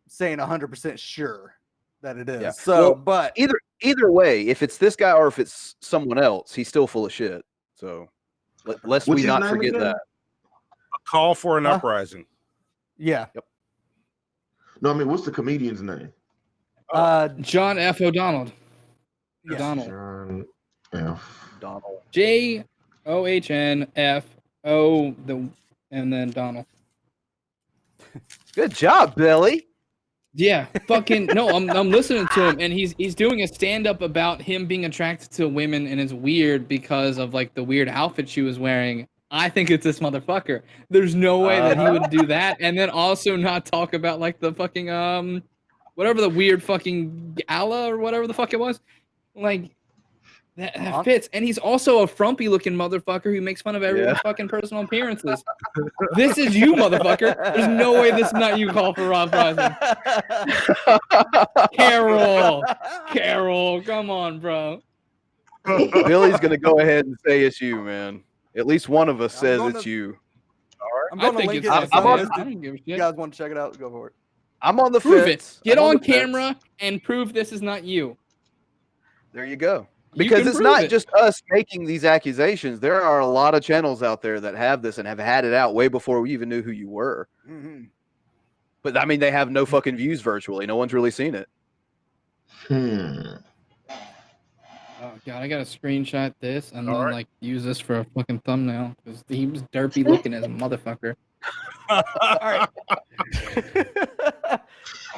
saying 100% sure that it is. Yeah. So, Well, but either way, if it's this guy or if it's someone else, he's still full of shit. So lest we not forget that. A call for an uprising. Yeah. Yep. No, I mean, what's the comedian's name? John F. O'Donnell. Yes. Donald. John F. Donald. JOHNFO and then Donald. Good job, Billy. Yeah, fucking no. I'm listening to him, and he's doing a stand up about him being attracted to women, and it's weird because of like the weird outfit she was wearing. I think it's this motherfucker. There's no way that he would do that, and then also not talk about like the fucking whatever the weird fucking gala or whatever the fuck it was. Like that fits, and he's also a frumpy looking motherfucker who makes fun of everyone's fucking personal appearances. This is you, motherfucker. There's no way this is not you. Call for Rob Rising. Carol, come on, bro. Billy's gonna go ahead and say it's you, man. At least one of us says it's you. I'm going to link it. I don't give a shit. You guys want to check it out? Go for it. I'm on the Prove fence. it. Get on camera and prove this is not you. There you go. Because it's not just us making these accusations. There are a lot of channels out there that have this and have had it out way before we even knew who you were. Mm-hmm. But I mean, they have no fucking views virtually. No one's really seen it. Oh god, I gotta screenshot this and then like use this for a fucking thumbnail because he was derpy looking as a motherfucker. All right.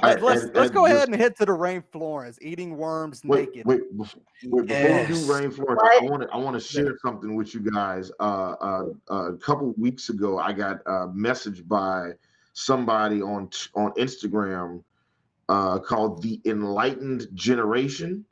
Let's go ahead and head to the Rain Florence, eating worms naked. Wait, before we do Rain Florence, I want to share something with you guys. A couple weeks ago, I got messaged by somebody on Instagram called The Enlightened Generation.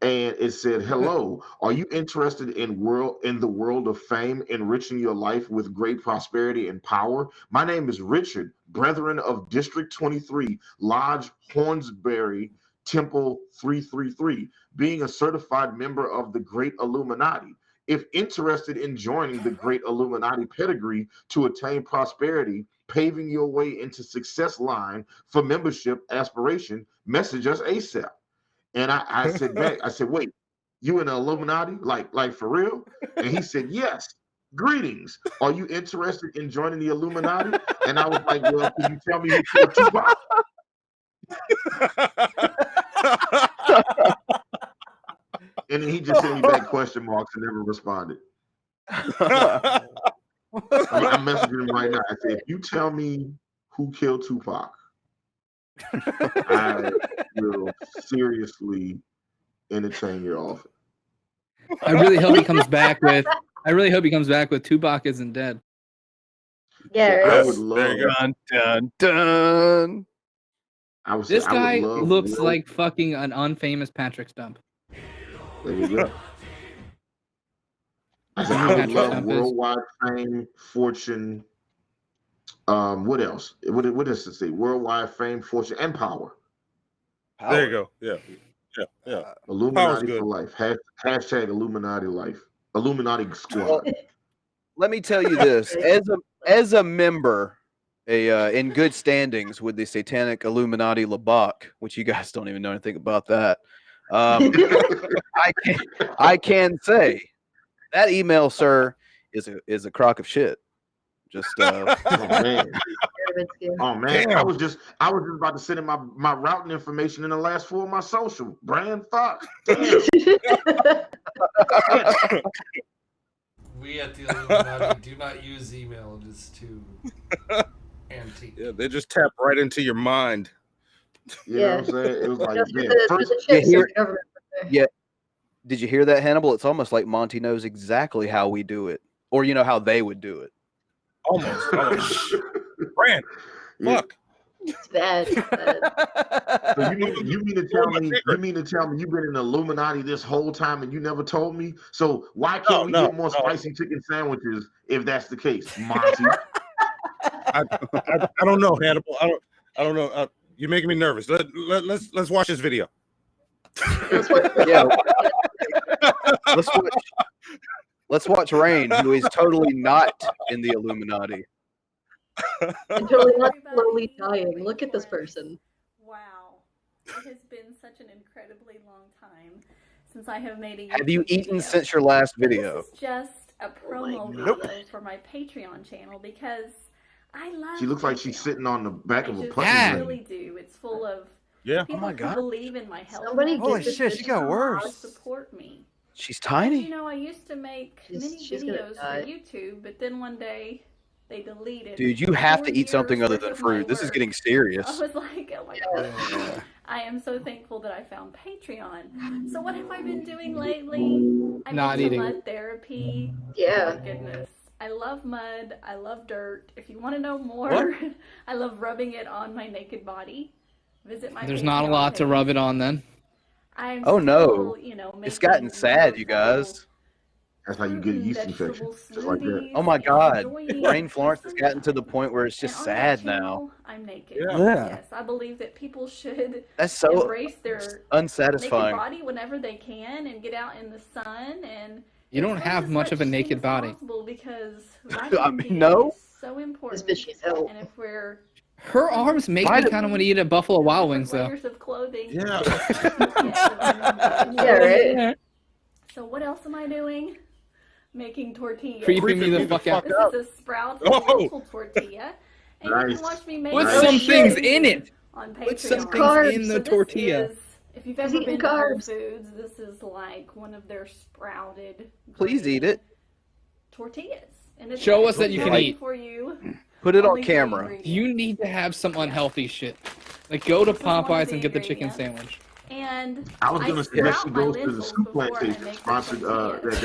And it said, "Hello, are you interested in the world of fame, enriching your life with great prosperity and power? My name is Richard, Brethren of District 23, Lodge Hornsberry, Temple 333, being a certified member of the Great Illuminati. If interested in joining the Great Illuminati pedigree to attain prosperity, paving your way into success line for membership aspiration, message us ASAP." And I said back, I said, "Wait, you in the Illuminati? Like for real?" And he said, "Yes. Greetings. Are you interested in joining the Illuminati?" And I was like, "Well, can you tell me who killed Tupac?" And then he just sent me back question marks and never responded. I'm messaging him right now. I said, "If you tell me who killed Tupac, I will seriously entertain your offer." I really hope he comes back with. Tupac isn't dead. Yeah, I right. would love. Dun, dun. This guy looks like fucking an unfamous Patrick Stump. There you go. I would love worldwide fame, fortune. What else? What does it say? Worldwide fame, fortune, and power. There you go. Yeah. Illuminati for life. Hashtag Illuminati life. Illuminati squad. Let me tell you this: as a member, in good standings with the Satanic Illuminati Labak, which you guys don't even know anything about that. I can say that email, sir, is a crock of shit. Just oh man. I was just about to send in my routing information in the last 4 of my social. Bran, fuck. Damn. We at the Illuminati do not use email. It is too antique. Yeah, they just tap right into your mind. You know what I'm saying? It was like, Did you hear that, Hannibal? It's almost like Monty knows exactly how we do it, or how they would do it. Almost. Bran, fuck. It's bad. It's bad. So you mean to tell me you've been in the Illuminati this whole time and you never told me? So why can't we get more spicy chicken sandwiches if that's the case, Monty? I don't know, Hannibal. I don't know. You're making me nervous. Let's watch this video. Yeah. Let's watch Rain, who is totally not in the Illuminati. I'm totally not slowly dying. Look at this person. Wow. It has been such an incredibly long time since I have made a Have you YouTube eaten video. since your last video? This is just a promo Nope. video for my Patreon channel because I love She looks like she's sitting on the back of a punching I bag. really do. It's full of Yeah. people who believe in my health. Somebody and Holy just shit, she got worse. Support me. She's You tiny. know, I used to make many she's gonna videos die. for YouTube, but then one day they deleted. Dude, you have 4 to eat something years other worth than of my fruit. This is work. getting serious. I was like, oh my god. I am so thankful that I found Patreon. So what have I been doing lately? I've Not been to eating. mud therapy. Yeah. Oh my goodness. I love mud. I love dirt. If you want to know more, I love rubbing it on my naked body. Visit my There's not a Patreon lot to page. rub it on then. I'm Oh no. still, you know, It's gotten making sad, you guys. That's how you get a yeast infection. Just like that. Oh my god. enjoying Rain Florence has gotten to the point where it's just And on that sad now. channel, I'm naked. Yeah. Yes, I believe that people should That's so embrace their naked unsatisfying. body whenever they can and get out in the sun and You don't have much of a naked body. because I vitamin mean, D no. is so important. This bitch needs help. And if we're Her arms make me kind of want to eat at Buffalo Wild Wings though. layers of clothing, Yeah. Yeah, right? So what else am I doing? Making tortillas. Creeping me the fuck out. This is a sprouted Oh. lentil tortilla. And you Nice. can watch me make Put those some things shit in it. on Put some Patreon. things in So the this tortilla. is- if you've ever eating been to Whole carbs. Foods, this is like one of their sprouted Please green eat it. tortillas. And it's Show us that you can healthy eat. for you. Put it on Only 3 camera. ingredients. You need to have some unhealthy shit. Like go to This is one of Popeyes the and get the chicken ingredients. sandwich. And I was gonna suggest sprout she my goes to the lentils soup before I plantation, make the sponsored tortillas.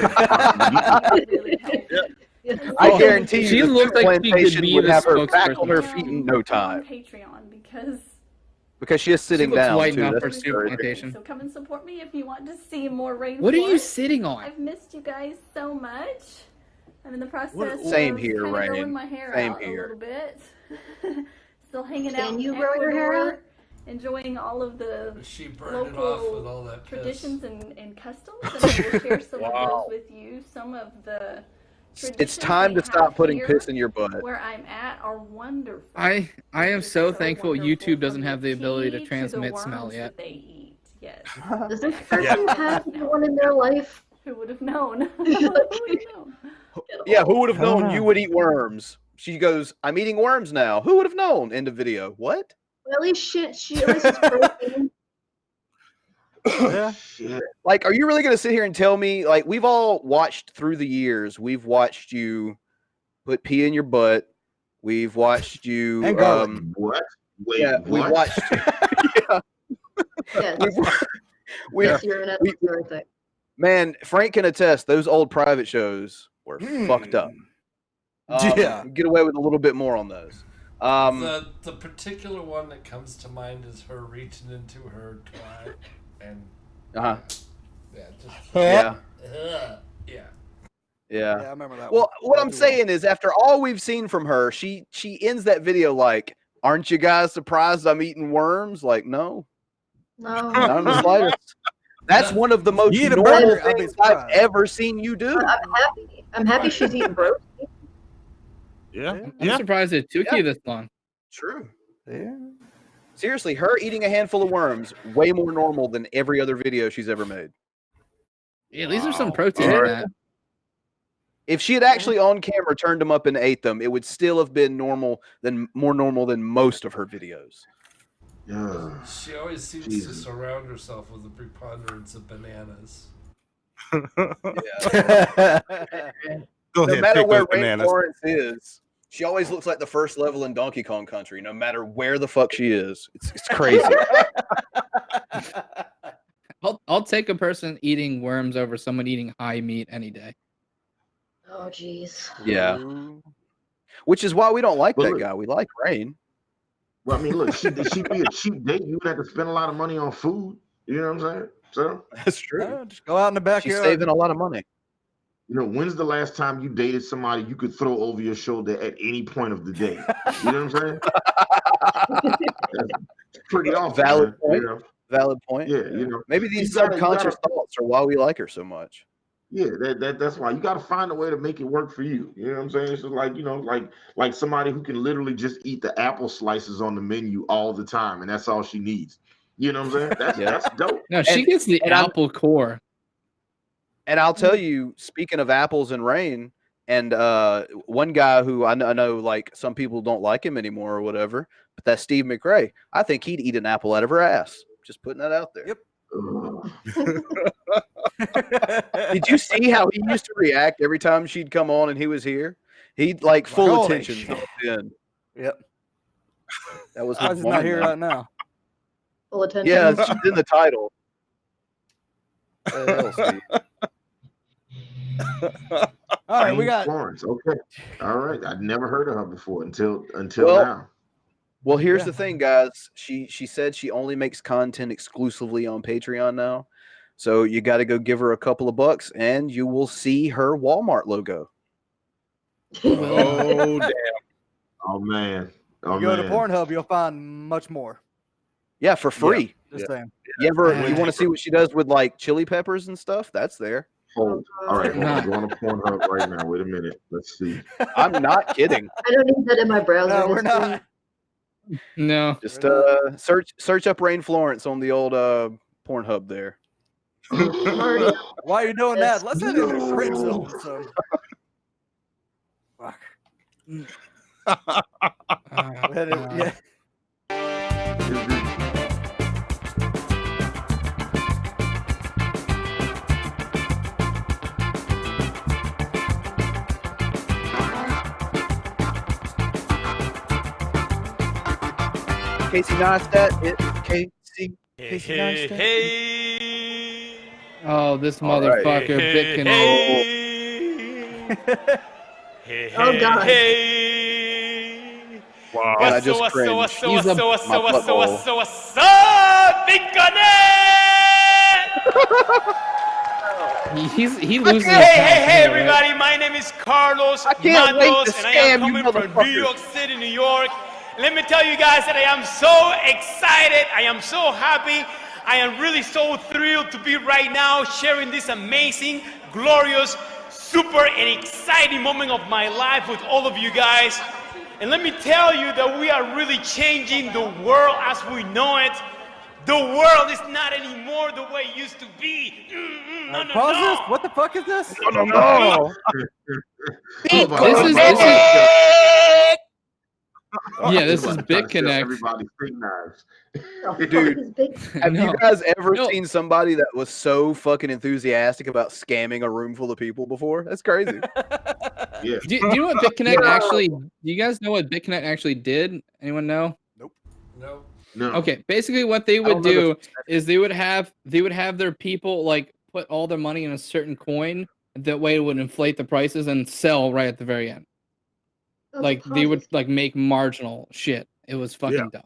Really healthy. I Oh, guarantee you she the looks soup like she could plantation be would the have her back on spokesperson. her feet in no On time. Patreon because Because she is sitting looks down white too. enough That's for soup encouraging. plantation. so come and support me if you want to see more rain. What are you Florence. sitting on? I've missed you guys so much. I'm in the process Same of here, kind of Rain. growing my hair Same out here. a little bit. Still hanging Can out in you grow your hair Ecuador, out? enjoying all of the She burned it off with all local that piss. traditions and customs, and I will share some Wow. of those with you. Some of the It's traditions time they to stop have putting here piss in your butt. where I'm at are wonderful. I am so thankful wonderful, YouTube doesn't from have the ability to tea transmit the smell worms yet. that they eat. Yes. Does this person have anyone in their life? Who would have known? Who would have known? Yeah, who would have I don't known know. you would eat worms? She goes, I'm eating worms now. Who would have known? End of video. What? Well, at least she at least is protein. Yeah. Shit. Like, are you really going to sit here and tell me, like, we've all watched through the years, we've watched you put pee in your butt. We've watched you. And garlic. What? Wait, Yeah, what? we've watched. Yeah. Yes. We've, Yes, you're an editor for everything. man, Frank can attest, those old private shows were fucked up. Yeah. Get away with a little bit more on those. The particular one that comes to mind is her reaching into her twat and Uh-huh. yeah, just Yeah. yeah. Yeah. I remember that Well, one. what I'm saying is, after all we've seen from her, she ends that video like, "Aren't you guys surprised I'm eating worms?" Like, no, No. not in the slightest. That's one of the most You eat a normal burger, I'll be things I've surprised. ever seen you do. I'm happy she's eating broke. Yeah. I'm surprised it took you this long. True. Yeah. Seriously, her eating a handful of worms way more normal than every other video she's ever made. Yeah, at least there's some protein in that. If she had actually on camera turned them up and ate them, it would still have been more normal than most of her videos. Yeah. She always seems to Jesus. surround herself with a preponderance of bananas. Go No ahead, matter take where those Rain bananas. Florence is, she always looks like the first level in Donkey Kong Country, no matter where the fuck she is. It's crazy. I'll take a person eating worms over someone eating high meat any day. Oh, jeez. Yeah. Which is why we don't like Well, that look- guy. We like Rain. Well, I mean, look, she'd be a cheap date. You would have to spend a lot of money on food. You know what I'm saying? So that's true. Just go out in the backyard. She's saving a lot of money. You know, when's the last time you dated somebody you could throw over your shoulder at any point of the day? You know what I'm saying? That's pretty awful. Valid man, point. You know? Valid point. Yeah, you know. Maybe these You gotta- subconscious thoughts are why we like her so much. Yeah, that's why you got to find a way to make it work for you. You know what I'm saying? It's just like, you know, like somebody who can literally just eat the apple slices on the menu all the time, and that's all she needs. You know what I'm saying? That's dope. No, she gets the apple core. And I'll tell you, speaking of apples and rain, and one guy who I know, like some people don't like him anymore or whatever, but that's Steve McRae. I think he'd eat an apple out of her ass. Just putting that out there. Yep. Did you see how he used to react every time she'd come on and he was here? He'd like full Holy attention. shit. Then. Yep. That was I was not here right now. Full attention. Yeah, it's in the title. All right, we got Florence. Okay. All right. I'd never heard of her before until Well, now. Well, here's the thing, guys. She said she only makes content exclusively on Patreon now. So you got to go give her a couple of bucks and you will see her Walmart logo. Oh, damn. Oh, man. Oh, you go to man. Pornhub, you'll find much more. Yeah, for free. Just saying. You want to see what she does with like chili peppers and stuff? That's there. Hold. All right. I'm going to Pornhub right now. Wait a minute. Let's see. I'm not kidding. I don't need that in my browser. No, we're history. not. No. Just search up Rain Florence on the old Pornhub there. Why are you doing that? Let's end in the cringe zone. So. Fuck. Yeah. Casey Neistat, it's Casey Neistat. Hey. Oh, this All right. motherfucker, Hey, Bitconnect. Hey, Oh, God. Hey. Wow. And I just cringed. What's My butthole. up, Big He loses. his Hey, passion, everybody. My name is Carlos I can't wait Matos, to and I am scam you coming from New motherfuckers. York City, New York. Let me tell you guys that I am so excited. I am so happy. I am really so thrilled to be right now sharing this amazing, glorious, super and exciting moment of my life with all of you guys. And let me tell you that we are really changing the world as we know it. The world is not anymore the way it used to be. No. This? What the fuck is this? No. This is BitConnect. Everybody's big knives. Dude, have you guys ever seen somebody that was so fucking enthusiastic about scamming a room full of people before? That's crazy. Yeah. Do you know what BitConnect actually? Do you guys know what BitConnect actually did? Anyone know? No. No. Okay, basically what they would do is they would have their people like put all their money in a certain coin. That way it would inflate the prices and sell right at the very end. Like they would like make marginal shit. It was fucking dumb.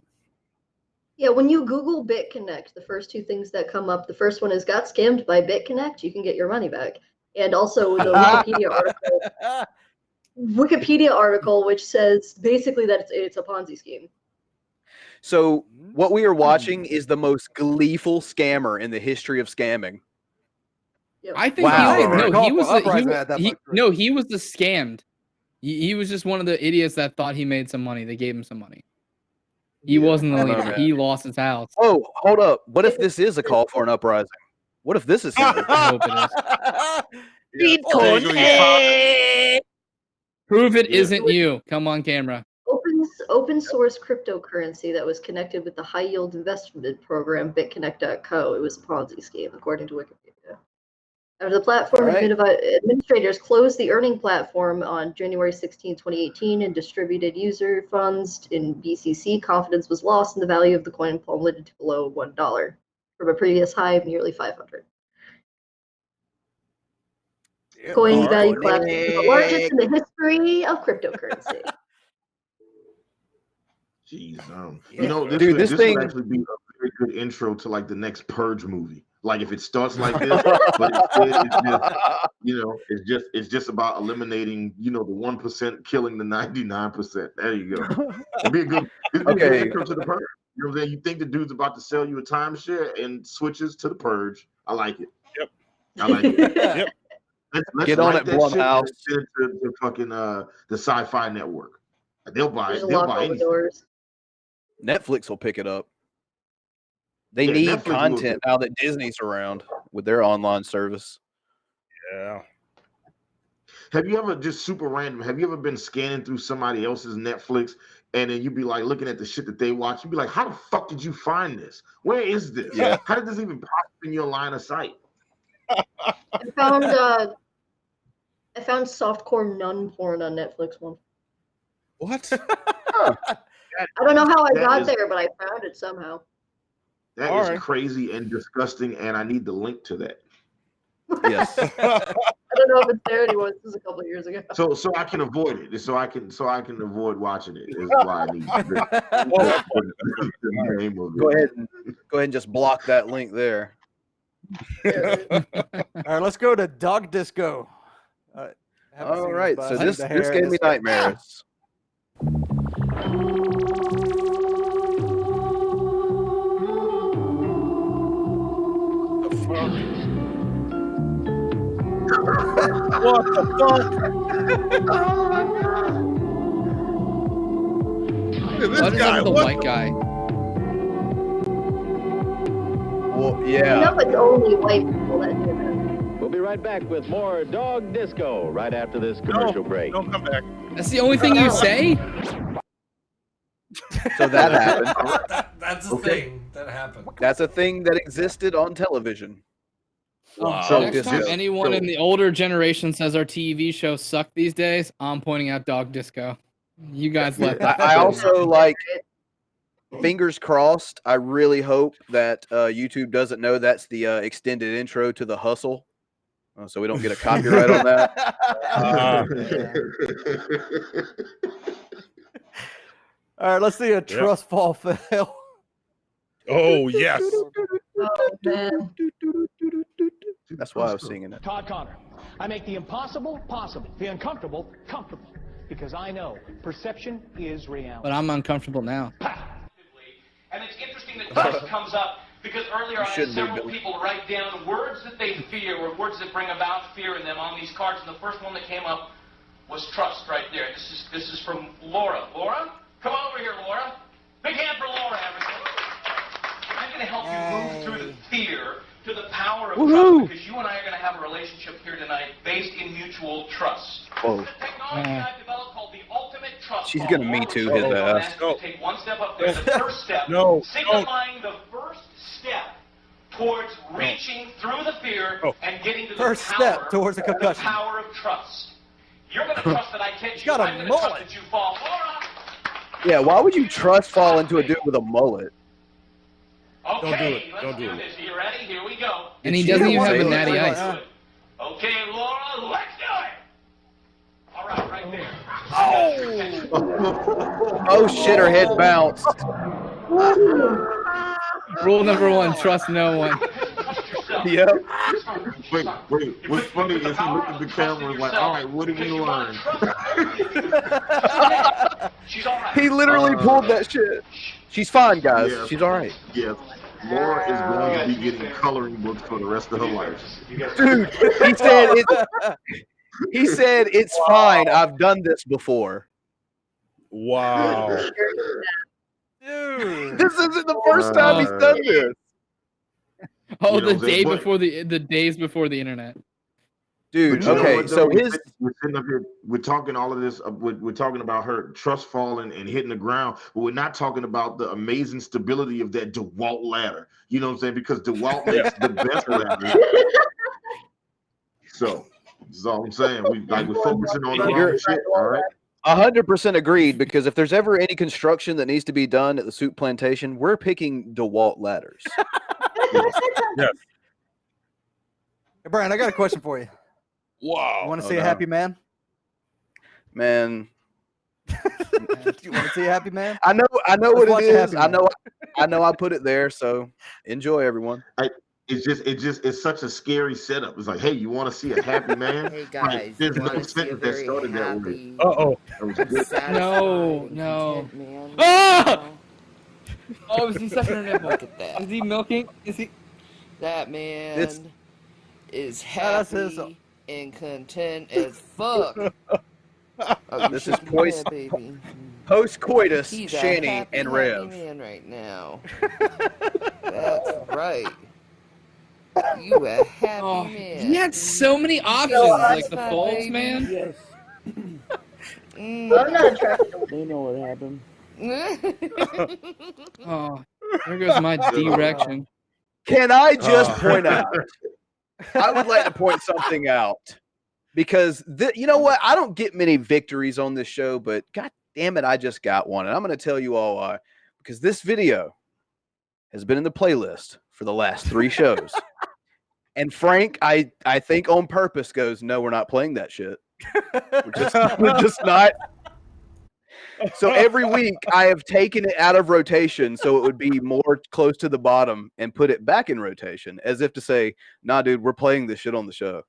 Yeah, when you Google BitConnect, the first two things that come up, the first one is got scammed by BitConnect, you can get your money back. And also the Wikipedia article, which says basically that it's a Ponzi scheme. So what we are watching is the most gleeful scammer in the history of scamming. I think he was the scammed. He was just one of the idiots that thought he made some money. They gave him some money. He wasn't the leader. He lost his house. Oh, hold up. What if this is a call for an uprising? What if this is him? I hope it is. Prove it isn't you. Come on camera. Open source cryptocurrency that was connected with the high yield investment program BitConnect.co. It was a Ponzi scheme, according to Wikipedia. After the platform administrators closed the earning platform on January 16, 2018, and distributed user funds in BCC, confidence was lost and the value of the coin plummeted to below $1 from a previous high of nearly 500. Coin's value collapsed to the largest in the history of cryptocurrency. Jeez, Yeah. you know, Dude, this thing would actually be a very good intro to like the next Purge movie. Like if it starts like this, but it's just, you know, it's just about eliminating, you know, the 1% killing the 99%. There you go. It'd be a good intro to the Purge. You know what I'm saying? You think the dude's about to sell you a timeshare and switches to the Purge. I like it. Yep. I like it. Yep. Let's get on write it, that shit Blumhouse. and send it to the fucking the Sci-Fi Network. They'll buy Just it. They'll lock buy all the anything. doors. Netflix will pick it up. They Yeah, need Netflix will content pick now that Disney's around with their online service. Yeah. Have you ever just super random? Have you ever been scanning through somebody else's Netflix and then you'd be like looking at the shit that they watch? You'd be like, how the fuck did you find this? Where is this? Yeah. How did this even pop in your line of sight? I found softcore nun porn on Netflix once. What? I don't know how I That got is- there, but I found it somehow. That All is right. crazy and disgusting, and I need the link to that. Yes. I don't know if it's there anymore. This was a couple of years ago. So I can avoid it. So I can avoid watching it. Is why I need the name of it. Go ahead and just block that link there. All right, let's go to Dog Disco. Haven't All seen right, but so I see this the hair gave and me it's- nightmares. What the fuck? Look at this What is guy. up with the What white guy? Well, You yeah. know it's only white people that do that. We'll be right back with more Dog Disco right after this commercial break. Don't come back. That's the only thing you say? So that happened. That's a thing that happened. That's a thing that existed on television. Wow. So Next time anyone in the older generation says our TV shows suck these days, I'm pointing out Dog Disco. You guys let that. I also like, fingers crossed, I really hope that YouTube doesn't know that's the extended intro to The Hustle. So we don't get a copyright on that. All right, let's see a trust fall fail. Oh, yes. Oh, man. That's why I was singing it. Todd Connor, I make the impossible possible, the uncomfortable comfortable, because I know perception is reality. But I'm uncomfortable now. And it's interesting that trust comes up because earlier I had shouldn't do, several Billy. people write down words that they fear or words that bring about fear in them on these cards. And the first one that came up was trust right there. This is from Laura. Laura? Come on over here, Laura. Big hand for Laura, everybody. I'm going to help you move through the fear to the power of trust because you and I are going to have a relationship here tonight based in mutual trust. Whoa. The technology I've developed called the ultimate trust. She's fall. gonna Me Too his Laura, I'm ass. asking you to take one step up there. The first step, No, signifying the first step towards reaching through the fear and getting to the First power, step towards a concussion. the power of trust. You're going to trust that I catch you. got a I'm going to trust mullet. that you fall. Laura! Yeah, why would you trust fall into a dude with a mullet? Okay, Don't do it. let's Don't do do it. this. Are you ready? Here we go. And he doesn't even have a natty ice. Okay, Laura, let's do it. All right, right there. Oh shit, her head bounced. Rule number one, trust no one. Yep. Wait. What's funny is he looked at the camera and was like, all right, what did we learn? She's all right. He literally pulled that shit. She's fine, guys. Yeah. She's all right. Yes. Laura is going to be getting coloring books for the rest of her life. Dude, he said it's fine. I've done this before. Wow. Dude. This isn't the first time he's done this. Oh, You know the what I'm day saying? But- before the days before the internet. Dude, But you know okay, what, so though? his we're sitting up here, we're talking all of this, we're talking about her trust falling and hitting the ground, but we're not talking about the amazing stability of that DeWalt ladder. You know what I'm saying? Because DeWalt makes the best ladder. So that's all I'm saying. We're focusing on the wrong shit. All right. 100% agreed, because if there's ever any construction that needs to be done at the Soup Plantation, we're picking DeWalt ladders. Yes. Hey, Brian, I got a question for you. Wow. You want to see a happy man? Man, You want to see a happy man? I know Let's what watch it a is. happy man. I know I put it there, so enjoy, everyone. It's such a scary setup. It's like, hey, you want to see a happy man? Hey guys, there's you no want to see a sentence that very started that way. happy, Uh-oh. No, no. content man? Ah! Oh, is he sucking her nipple? Look at that. Is he milking? Is he? That man It's- is that's his- happy and content as fuck. Oh, This you is shaking post- your head, baby. Post-coitus, He's a Shanny, happy, and happy Rev. man right now. That's right. You a happy Oh, man. he had so many options, like the folds, man. Yes. I'm not attracted to They know what happened. Oh, there goes my direction. Can I just point out? I would like to point something out because you know what? I don't get many victories on this show, but god damn it, I just got one, and I'm going to tell you all why. Because this video has been in the playlist for the last 3 shows, and Frank, I think on purpose goes, no, we're not playing that shit. We're just not. So every week I have taken it out of rotation so it would be more close to the bottom and put it back in rotation as if to say, nah, dude, we're playing this shit on the show.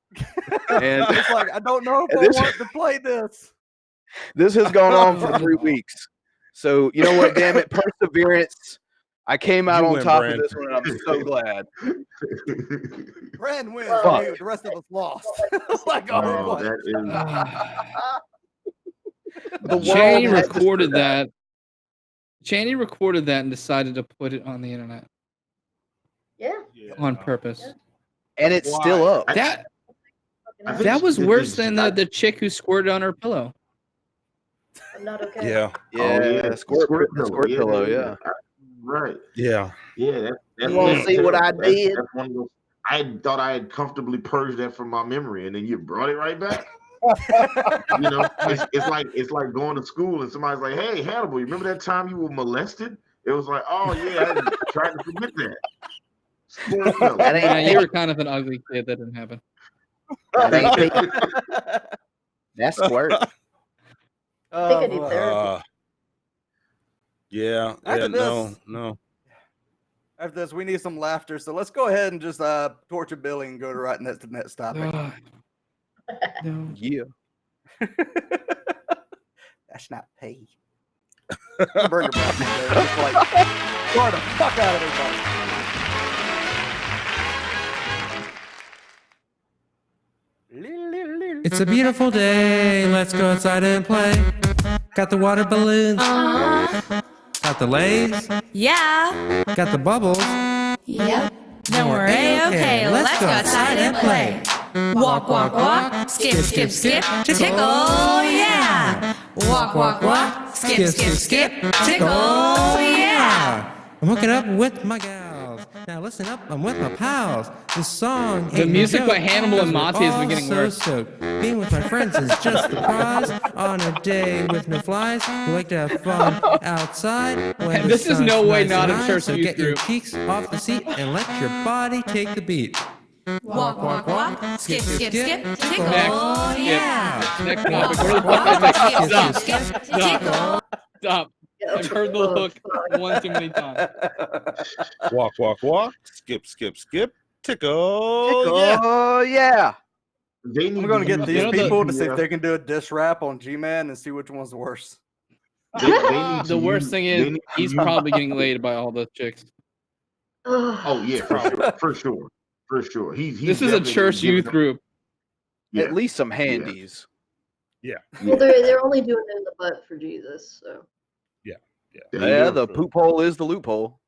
And It's like, I don't know if I this- want to play this. this has gone on for 3 weeks. So you know what, damn it, perseverance. I came out You on win, top Bran. of this one and I'm so glad. Bran wins. Fuck. Dude, the rest of us lost. Like, oh, Oh, what? that is. The Chaney world has to recorded say that. Chaney recorded that and decided to put it on the internet Yeah. on purpose. And it's still up. That I think that was this- worse than the chick who squirted on her pillow. I'm not okay. Yeah. Yeah, squirt pillow, yeah. Right. Yeah. Yeah. That's You wanna that's see what I terrible. That's- did? That's one of those. I thought I had comfortably purged that from my memory, and then you brought it right back. You know, it's like going to school and somebody's like, "Hey, Hannibal, you remember that time you were molested?" It was like, "Oh yeah, I tried to forget that." Squirt pillow. Yeah, you were kind of an ugly kid. That didn't happen. That's squirt. I think I need boy. therapy. Yeah. After No. After this, we need some laughter. So let's go ahead and just torture Billy and go to right next to the next topic. No. Yeah. That's not pay. Bring her back. Just like, score the fuck out of everybody. It's a beautiful day. Let's go outside and play. Got the water balloons. Got the lays. Yeah. Got the bubbles. Yep. Then we're A-okay. Let's go outside and play. Walk, walk, walk. Skip, skip, skip. Tickle, yeah. Walk, walk, walk. Skip, skip, skip. Tickle, yeah. I'm hooking up with my gals. Now listen up, I'm with my pals. This song The ain't no music by joke, Hannibal and 'cause we're Monty has been all getting so worse. stoked. Being with my friends is just the prize. On a day with no flies, we like to have fun outside. When This the is no sun's way nice not and a high, church so youth get your group. cheeks off the seat and let your body take the beat. Walk, walk, walk. Skip, skip, skip. Tickle, Next. yeah. Next Walk, topic. walk, Next walk. Skip, Stop. skip, skip. Stop. Tickle. Stop. I've heard the hook one too many times. Walk, walk, walk. Skip, skip, skip. Tickle. Oh yeah. They need I'm going to get use these that people to see if GPS. they can do a diss rap on G-Man and see which one's worse. They need The to worst use- thing they is need to he's use- probably getting laid by all those chicks. Oh yeah, for sure. He's This is a definitely church giving youth them- group. Yeah. At least some handies. Yeah. Well, they're only doing it in the butt for Jesus, so. Yeah, the poop hole is the loophole.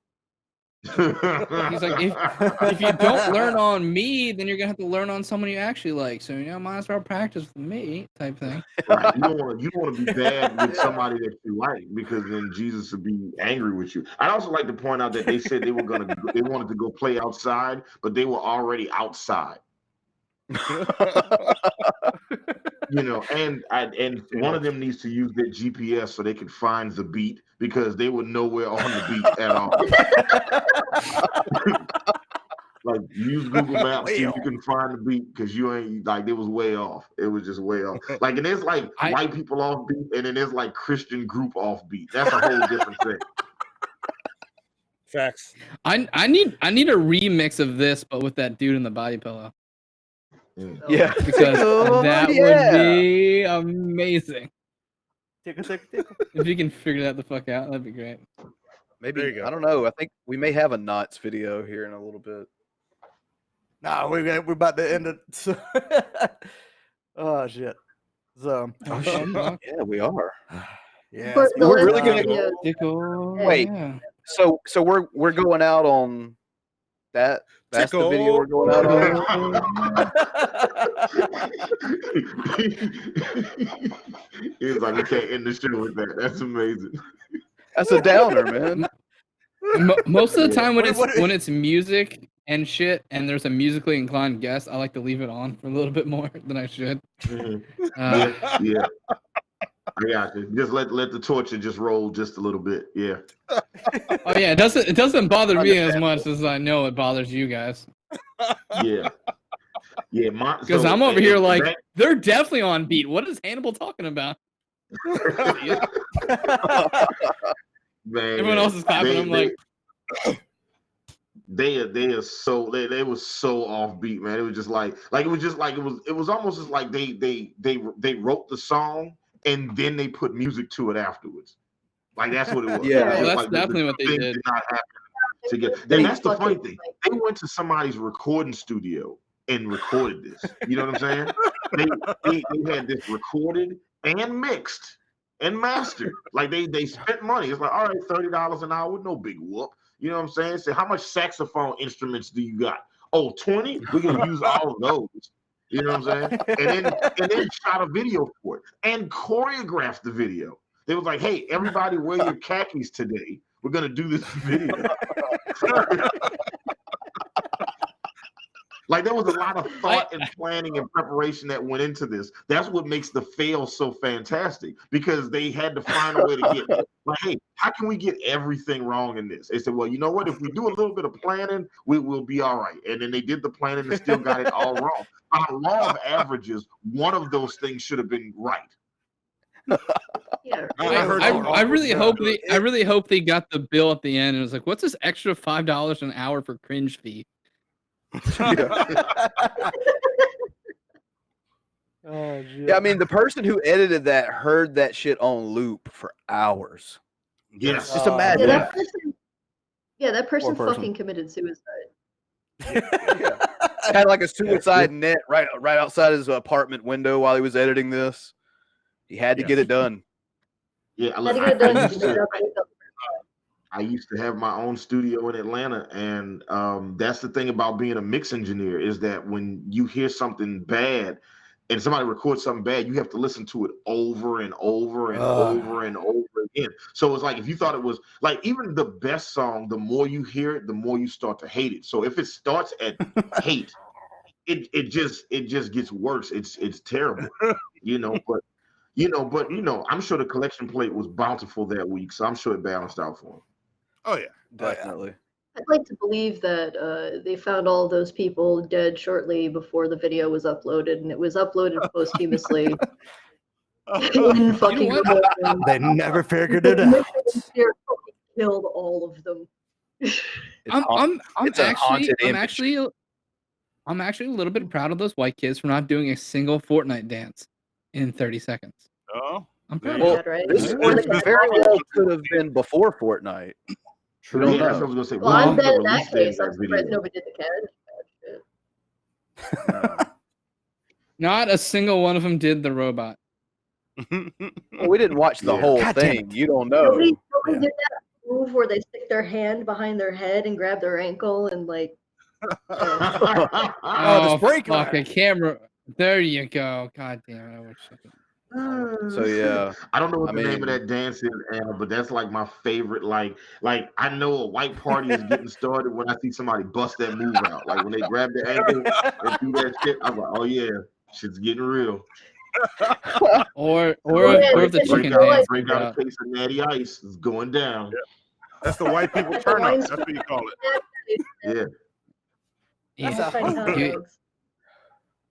He's like, if you don't learn on me, then you're gonna have to learn on someone you actually like. So might as well practice with me, type thing. Right. You don't want to be bad with somebody that you like, because then Jesus would be angry with you. I'd also like to point out that they said they wanted to go play outside, but they were already outside. And one of them needs to use their GPS so they can find the beat, because they were nowhere on the beat at all. Like use Google Maps, see if you can find the beat because you ain't like it was way off. It was just way off. Like and there's like white people off beat, and then there's like Christian group off beat. That's a whole different thing. Facts. I need a remix of this, but with that dude in the body pillow. Yeah, because that would be amazing. Tickle. If you can figure that the fuck out, that'd be great. Maybe I don't know. I think we may have a Knots video here in a little bit. Nah, we're about to end it. Oh shit. So yeah, we are. Yeah, we're really gonna wait. Yeah. So we're going out on that. That's the video we're going out on. He's like, we can't end the show with that. That's amazing. That's a downer, man. Most of the time when it's music and shit, and there's a musically inclined guest, I like to leave it on for a little bit more than I should. Yeah. I got you. Just let the torture just roll just a little bit. Yeah. Oh yeah, it doesn't bother me as much as I know it bothers you guys. Yeah. Yeah, because I'm over here like they're definitely on beat. What is Hannibal talking about? Man, everyone else is clapping. I'm like, they were so offbeat, man. It was just like it was almost just like they wrote the song and then they put music to it afterwards. Like that's what it was. Yeah, that's like definitely what they did. Did not happen together. And that's the funny thing. They went to somebody's recording studio and recorded this. You know what I'm saying? They had this recorded and mixed and mastered. Like they spent money. It's like, all right, $30 an hour, no big whoop. You know what I'm saying? So how much saxophone instruments do you got? Oh, 20? We're gonna use all of those. You know what I'm saying? And then shot a video for it and choreographed the video. They was like, hey, everybody wear your khakis today. We're gonna do this video. Like there was a lot of thought and planning and preparation that went into this. That's what makes the fail so fantastic because they had to find a way to get like, hey, how can we get everything wrong in this? They said, well, you know what? If we do a little bit of planning, we'll be all right. And then they did the planning and still got it all wrong. By law of averages, one of those things should have been right. Yeah. I really hope they got the bill at the end and it was like, what's this extra $5 an hour for cringe fee? Yeah, I mean, the person who edited that heard that shit on loop for hours. Yes. Just imagine. That person fucking committed suicide. Had like a suicide net right outside his apartment window while he was editing this. He had to get it done. Yeah, I used to have my own studio in Atlanta, and that's the thing about being a mix engineer is that when you hear something bad and somebody records something bad, you have to listen to it over and over and over and over again. So it's like if you thought it was like even the best song, the more you hear it, the more you start to hate it. So if it starts at hate, it just gets worse. It's terrible, but I'm sure the collection plate was bountiful that week, so I'm sure it balanced out for him. Oh yeah, definitely. I'd like to believe that they found all those people dead shortly before the video was uploaded, and it was uploaded posthumously. In fucking they never figured it out. Killed all of them. I'm actually a little bit proud of those white kids for not doing a single Fortnite dance in 30 seconds. Oh, I'm proud well, of that, right? This very well could have been before Fortnite. True. Yeah, that's what I was gonna say. Well, I'm dead in that case. I'm surprised nobody did the cat. Not a single one of them did the robot. Well, we didn't watch the whole thing. You don't know. Nobody did that move where they stick their hand behind their head and grab their ankle and like. Oh, fuck a camera. There you go. God damn it! I wish I could. So yeah, I don't know what the name of that dance is, Anna, but that's like my favorite. Like I know a white party is getting started when I see somebody bust that move out. Like when they grab the ankle and do that shit, I'm like, oh yeah, shit's getting real. or if the chicken dance. Break out a case of natty ice. It's going down. Yeah. That's the white people turn up. That's what you call it. Yeah.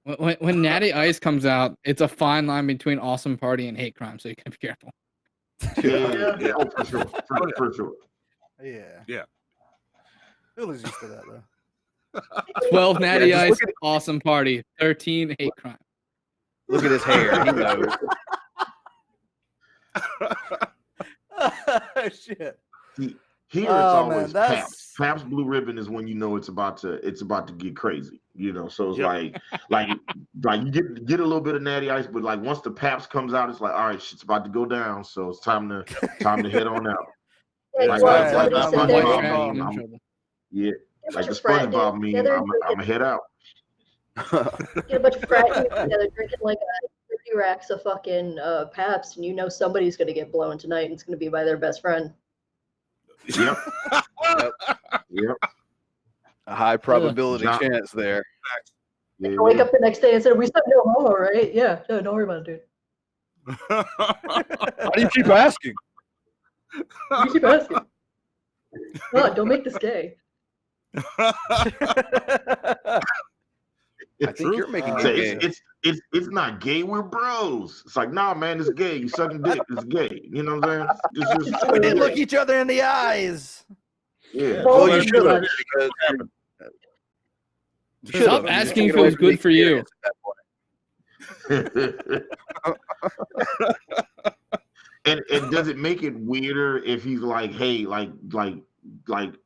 When Natty Ice comes out, it's a fine line between awesome party and hate crime, so you can be careful. Yeah. Oh, for sure. For sure. Yeah. Billy's used to that though. 12 Natty Ice, awesome party. 13 hate crime. Look at his hair. He knows. Shit. Here it's always Pabst. Pabst Blue Ribbon is when you know it's about to get crazy. You know, so it's like you get a little bit of Natty Ice, but like once the Pabst comes out, it's like, all right, shit's about to go down. So it's time to head on out. Like the SpongeBob meme, I'm gonna head out. Get a bunch of frat together drinking like 30 racks of fucking Pabst, and you know somebody's gonna get blown tonight, and it's gonna be by their best friend. Yep. Yep. A high probability chance there. I wake up the next day and said, "We said no homo, right?" Yeah. No, don't worry about it, dude. Why do you keep asking? You keep asking. No, don't make this gay. I think you're making it gay. It's not gay. We're bros. It's like, nah, man, it's gay. You sucking dick. It's gay. You know what I'm saying? We didn't look each other in the eyes. Yeah. Well, you should have. Stop asking if it was good for you. And does it make it weirder if he's like, hey, like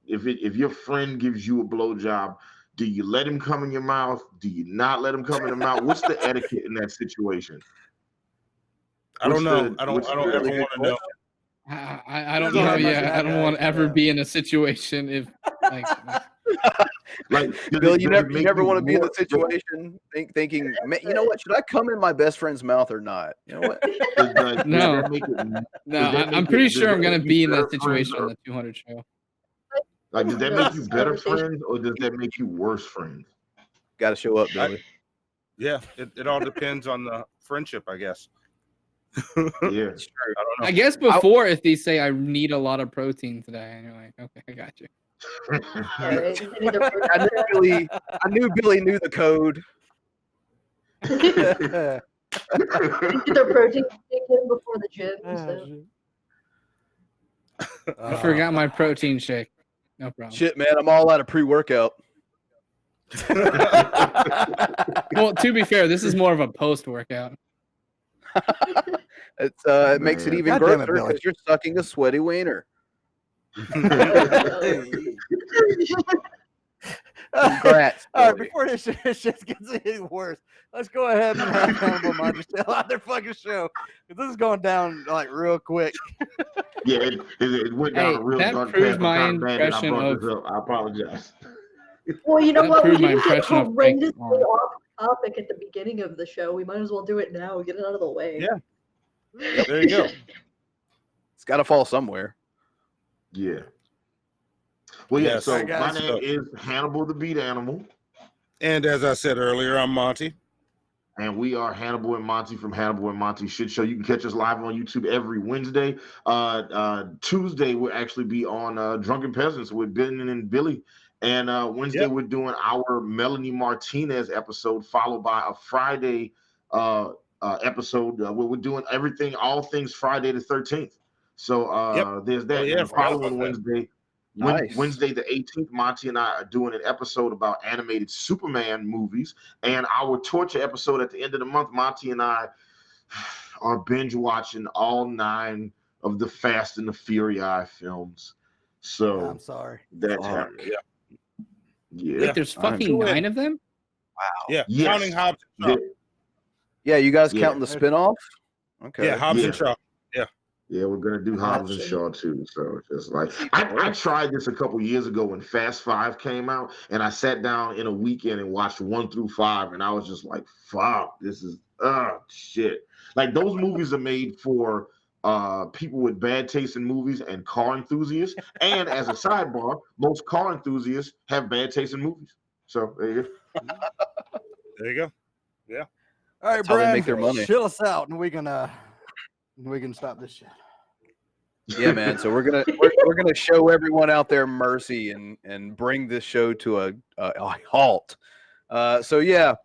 if your friend gives you a blowjob, do you let him come in your mouth? Do you not let him come in the mouth? What's the etiquette in that situation? I don't know. I don't ever want to know. I don't know. Yeah, I don't want to ever be in a situation if like Bill, you never want to be in the situation thinking, you know what? Should I come in my best friend's mouth or not? You know what? No. I'm pretty sure I'm gonna be in that situation on the 200 show. Like, does that make you better friends or does that make you worse friends? Got to show up, Billy. Yeah, it all depends on the friendship, I guess. Yeah, I don't know. I guess before, if they say I need a lot of protein today, and you're like, okay, I got you. I knew Billy knew the code. Get their protein taken before the gym. I forgot my protein shake. No problem. Shit, man, I'm all out of pre-workout. Well, to be fair, this is more of a post-workout. It makes it even grosser because you're sucking a sweaty wiener. Congrats. All right, before this shit gets any worse, let's go ahead and have Hannibal and Monty still out their fucking show. This is going down like real quick. Yeah, it went down a real dark path. My impression of. I apologize. Well, you know what? We my didn't get impression of horrendously off topic at the beginning of the show. We might as well do it now. Get it out of the way. Yeah. There you go. It's got to fall somewhere. Yeah. Well, yeah. Yes. So Right, guys. my name is Hannibal the Beat Animal, And as I said earlier, I'm Monty. and we are Hannibal and Monty from Hannibal and Monty Shit Show. You can catch us live on YouTube every Wednesday. Tuesday we'll actually be on Drunken Peasants with Ben and Billy. And Wednesday we're doing our Melanie Martinez episode, followed by a Friday episode where we're doing all things Friday the 13th. So there's that. Yeah, and the following forgot about Wednesday, Nice. Wednesday the 18th, Monty and I are doing an episode about animated Superman movies. And our torture episode at the end of the month, Monty and I are binge watching all 9 of the Fast and the Furious films. So I'm sorry. That's happening. Yeah. Wait, there's fucking 9 of them? Wow. Yeah, Yes. counting Hobbs and Shaw. Yeah, you guys Yeah. counting the spinoff? Okay. Yeah, Hobbs and Yeah. Shaw. Yeah, we're gonna do Hobbs and Shaw too. So just like I tried this a couple years ago when Fast 5 came out, and I sat down in a weekend and watched 1 through 5, and I was just like, "Fuck, this is shit." Like those movies are made for people with bad taste in movies and car enthusiasts. And as a sidebar, most car enthusiasts have bad taste in movies. So there you go. There you go. Yeah. All right, That's how they Bran, make their money. chill us out, and we can stop this shit. Yeah, man. So we're gonna show everyone out there mercy and bring this show to a halt. So yeah,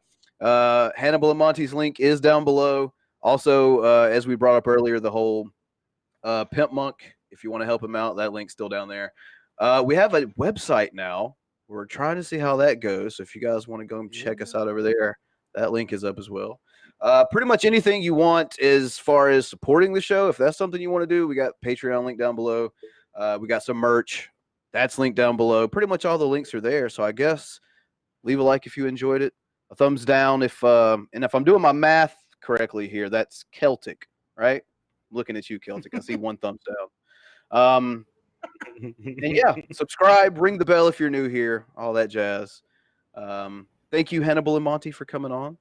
Hannibal and Monty's link is down below. Also, as we brought up earlier, the whole Pimp Monk. If you want to help him out, that link's still down there. We have a website now. We're trying to see how that goes. So if you guys want to go and check us out over there, that link is up as well. Pretty much anything you want as far as supporting the show. If that's something you want to do, we got Patreon link down below. We got some merch. That's linked down below. Pretty much all the links are there. So I guess leave a like if you enjoyed it. A thumbs down if and if I'm doing my math correctly here, that's Celtic, right? I'm looking at you, Celtic. I see one thumbs down. And yeah, subscribe, ring the bell if you're new here, all that jazz. Thank you, Hannibal and Monty, for coming on.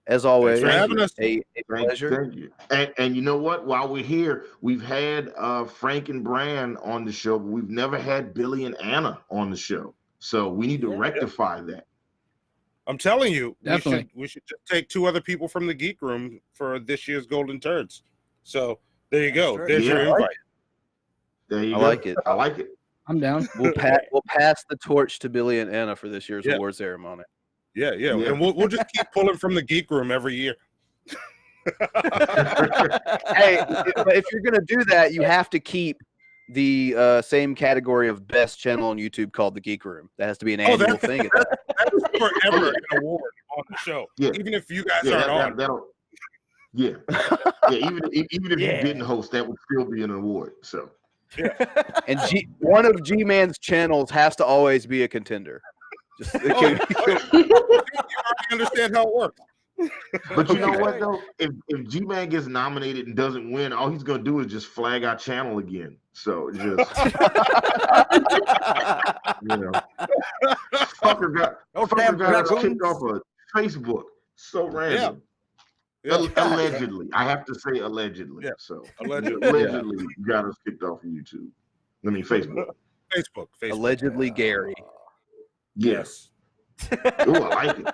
As always, for having us. A pleasure. Thank you. And you know what? While we're here, we've had Frank and Bran on the show, but we've never had Billy and Anna on the show. So we need to rectify that. I'm telling you, Definitely. we should just take 2 other people from the Geek Room for this year's Golden Turds. So there you go. There's your invite. There you I go. like it. I like it. I'm down. We'll pass the torch to Billy and Anna for this year's award ceremony. Yeah. And we'll just keep pulling from the Geek Room every year. Hey, if you're gonna do that, you have to keep the same category of best channel on YouTube called the Geek Room. That has to be an annual thing. That is forever an award on the show. Yeah. Even if you guys aren't on. Yeah. Even if you didn't host, that would still be an award. So. Yeah. And one of G-Man's channels has to always be a contender. Just, you already understand how it works. But you know what though? If G-Man gets nominated and doesn't win, all he's gonna do is just flag our channel again. So just fucker got us kicked off of Facebook. So random. Yeah. Allegedly. I have to say allegedly. Yeah. So allegedly got us kicked off of YouTube. I mean Facebook. Facebook. Allegedly Gary. Yes. Ooh, I like it.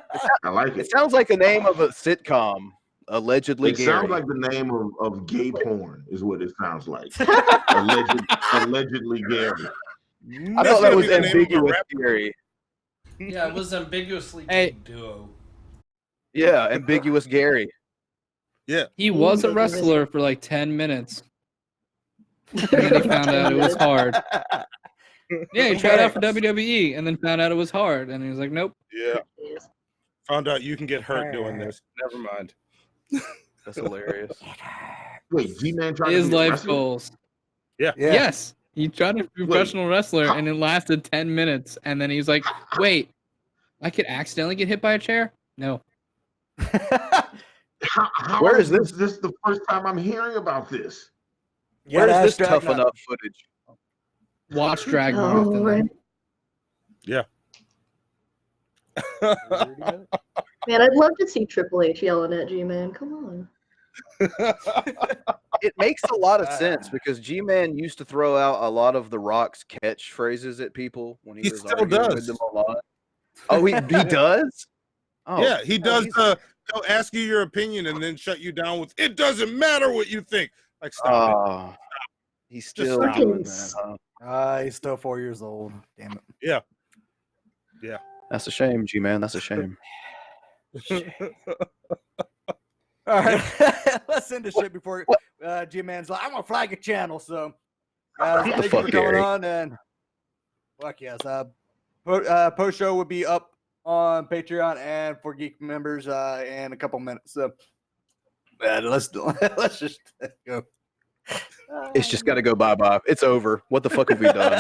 I like it. It sounds like the name of a sitcom. Allegedly It Gary. sounds like the name of gay porn is what it sounds like. Allegedly Gary. I thought that was ambiguous Gary. Yeah, it was ambiguously gay duo. Yeah, ambiguous Gary. Yeah. He was a wrestler for like 10 minutes. And then he found out it was hard. Yeah, he tried out for WWE and then found out it was hard. And he was like, nope. Yeah. Found out you can get hurt doing this. Never mind. That's hilarious. Wait, G-Man tried His to be a life wrestler? goals. Yeah. Yes. He tried to be a professional wrestler and it lasted 10 minutes. And then he was like, wait, I could accidentally get hit by a chair? No. How Where is is this? This is the first time I'm hearing about this. Where is this tough enough footage? Watch Dragnauct. Oh, right. Yeah. Man, I'd love to see Triple H yelling at G-Man. Come on. It makes a lot of sense because G-Man used to throw out a lot of The Rock's catchphrases at people when he was still arguing does. with them a lot. Oh, he does? Oh, yeah, he does. He'll ask you your opinion and then shut you down with, it doesn't matter what you think. Like, stop it. He's still Just doing that, huh? He's still 4 years old. Damn it. Yeah. Yeah. That's a shame, G-Man. That's a shame. All right, let's end this shit before G-Man's like, I'm gonna flag a channel. So, thank you for coming on, and fuck yes, post show will be up on Patreon and for Geek members in a couple minutes. So, let's just go. It's just got to go bye-bye. It's over. What the fuck have we done?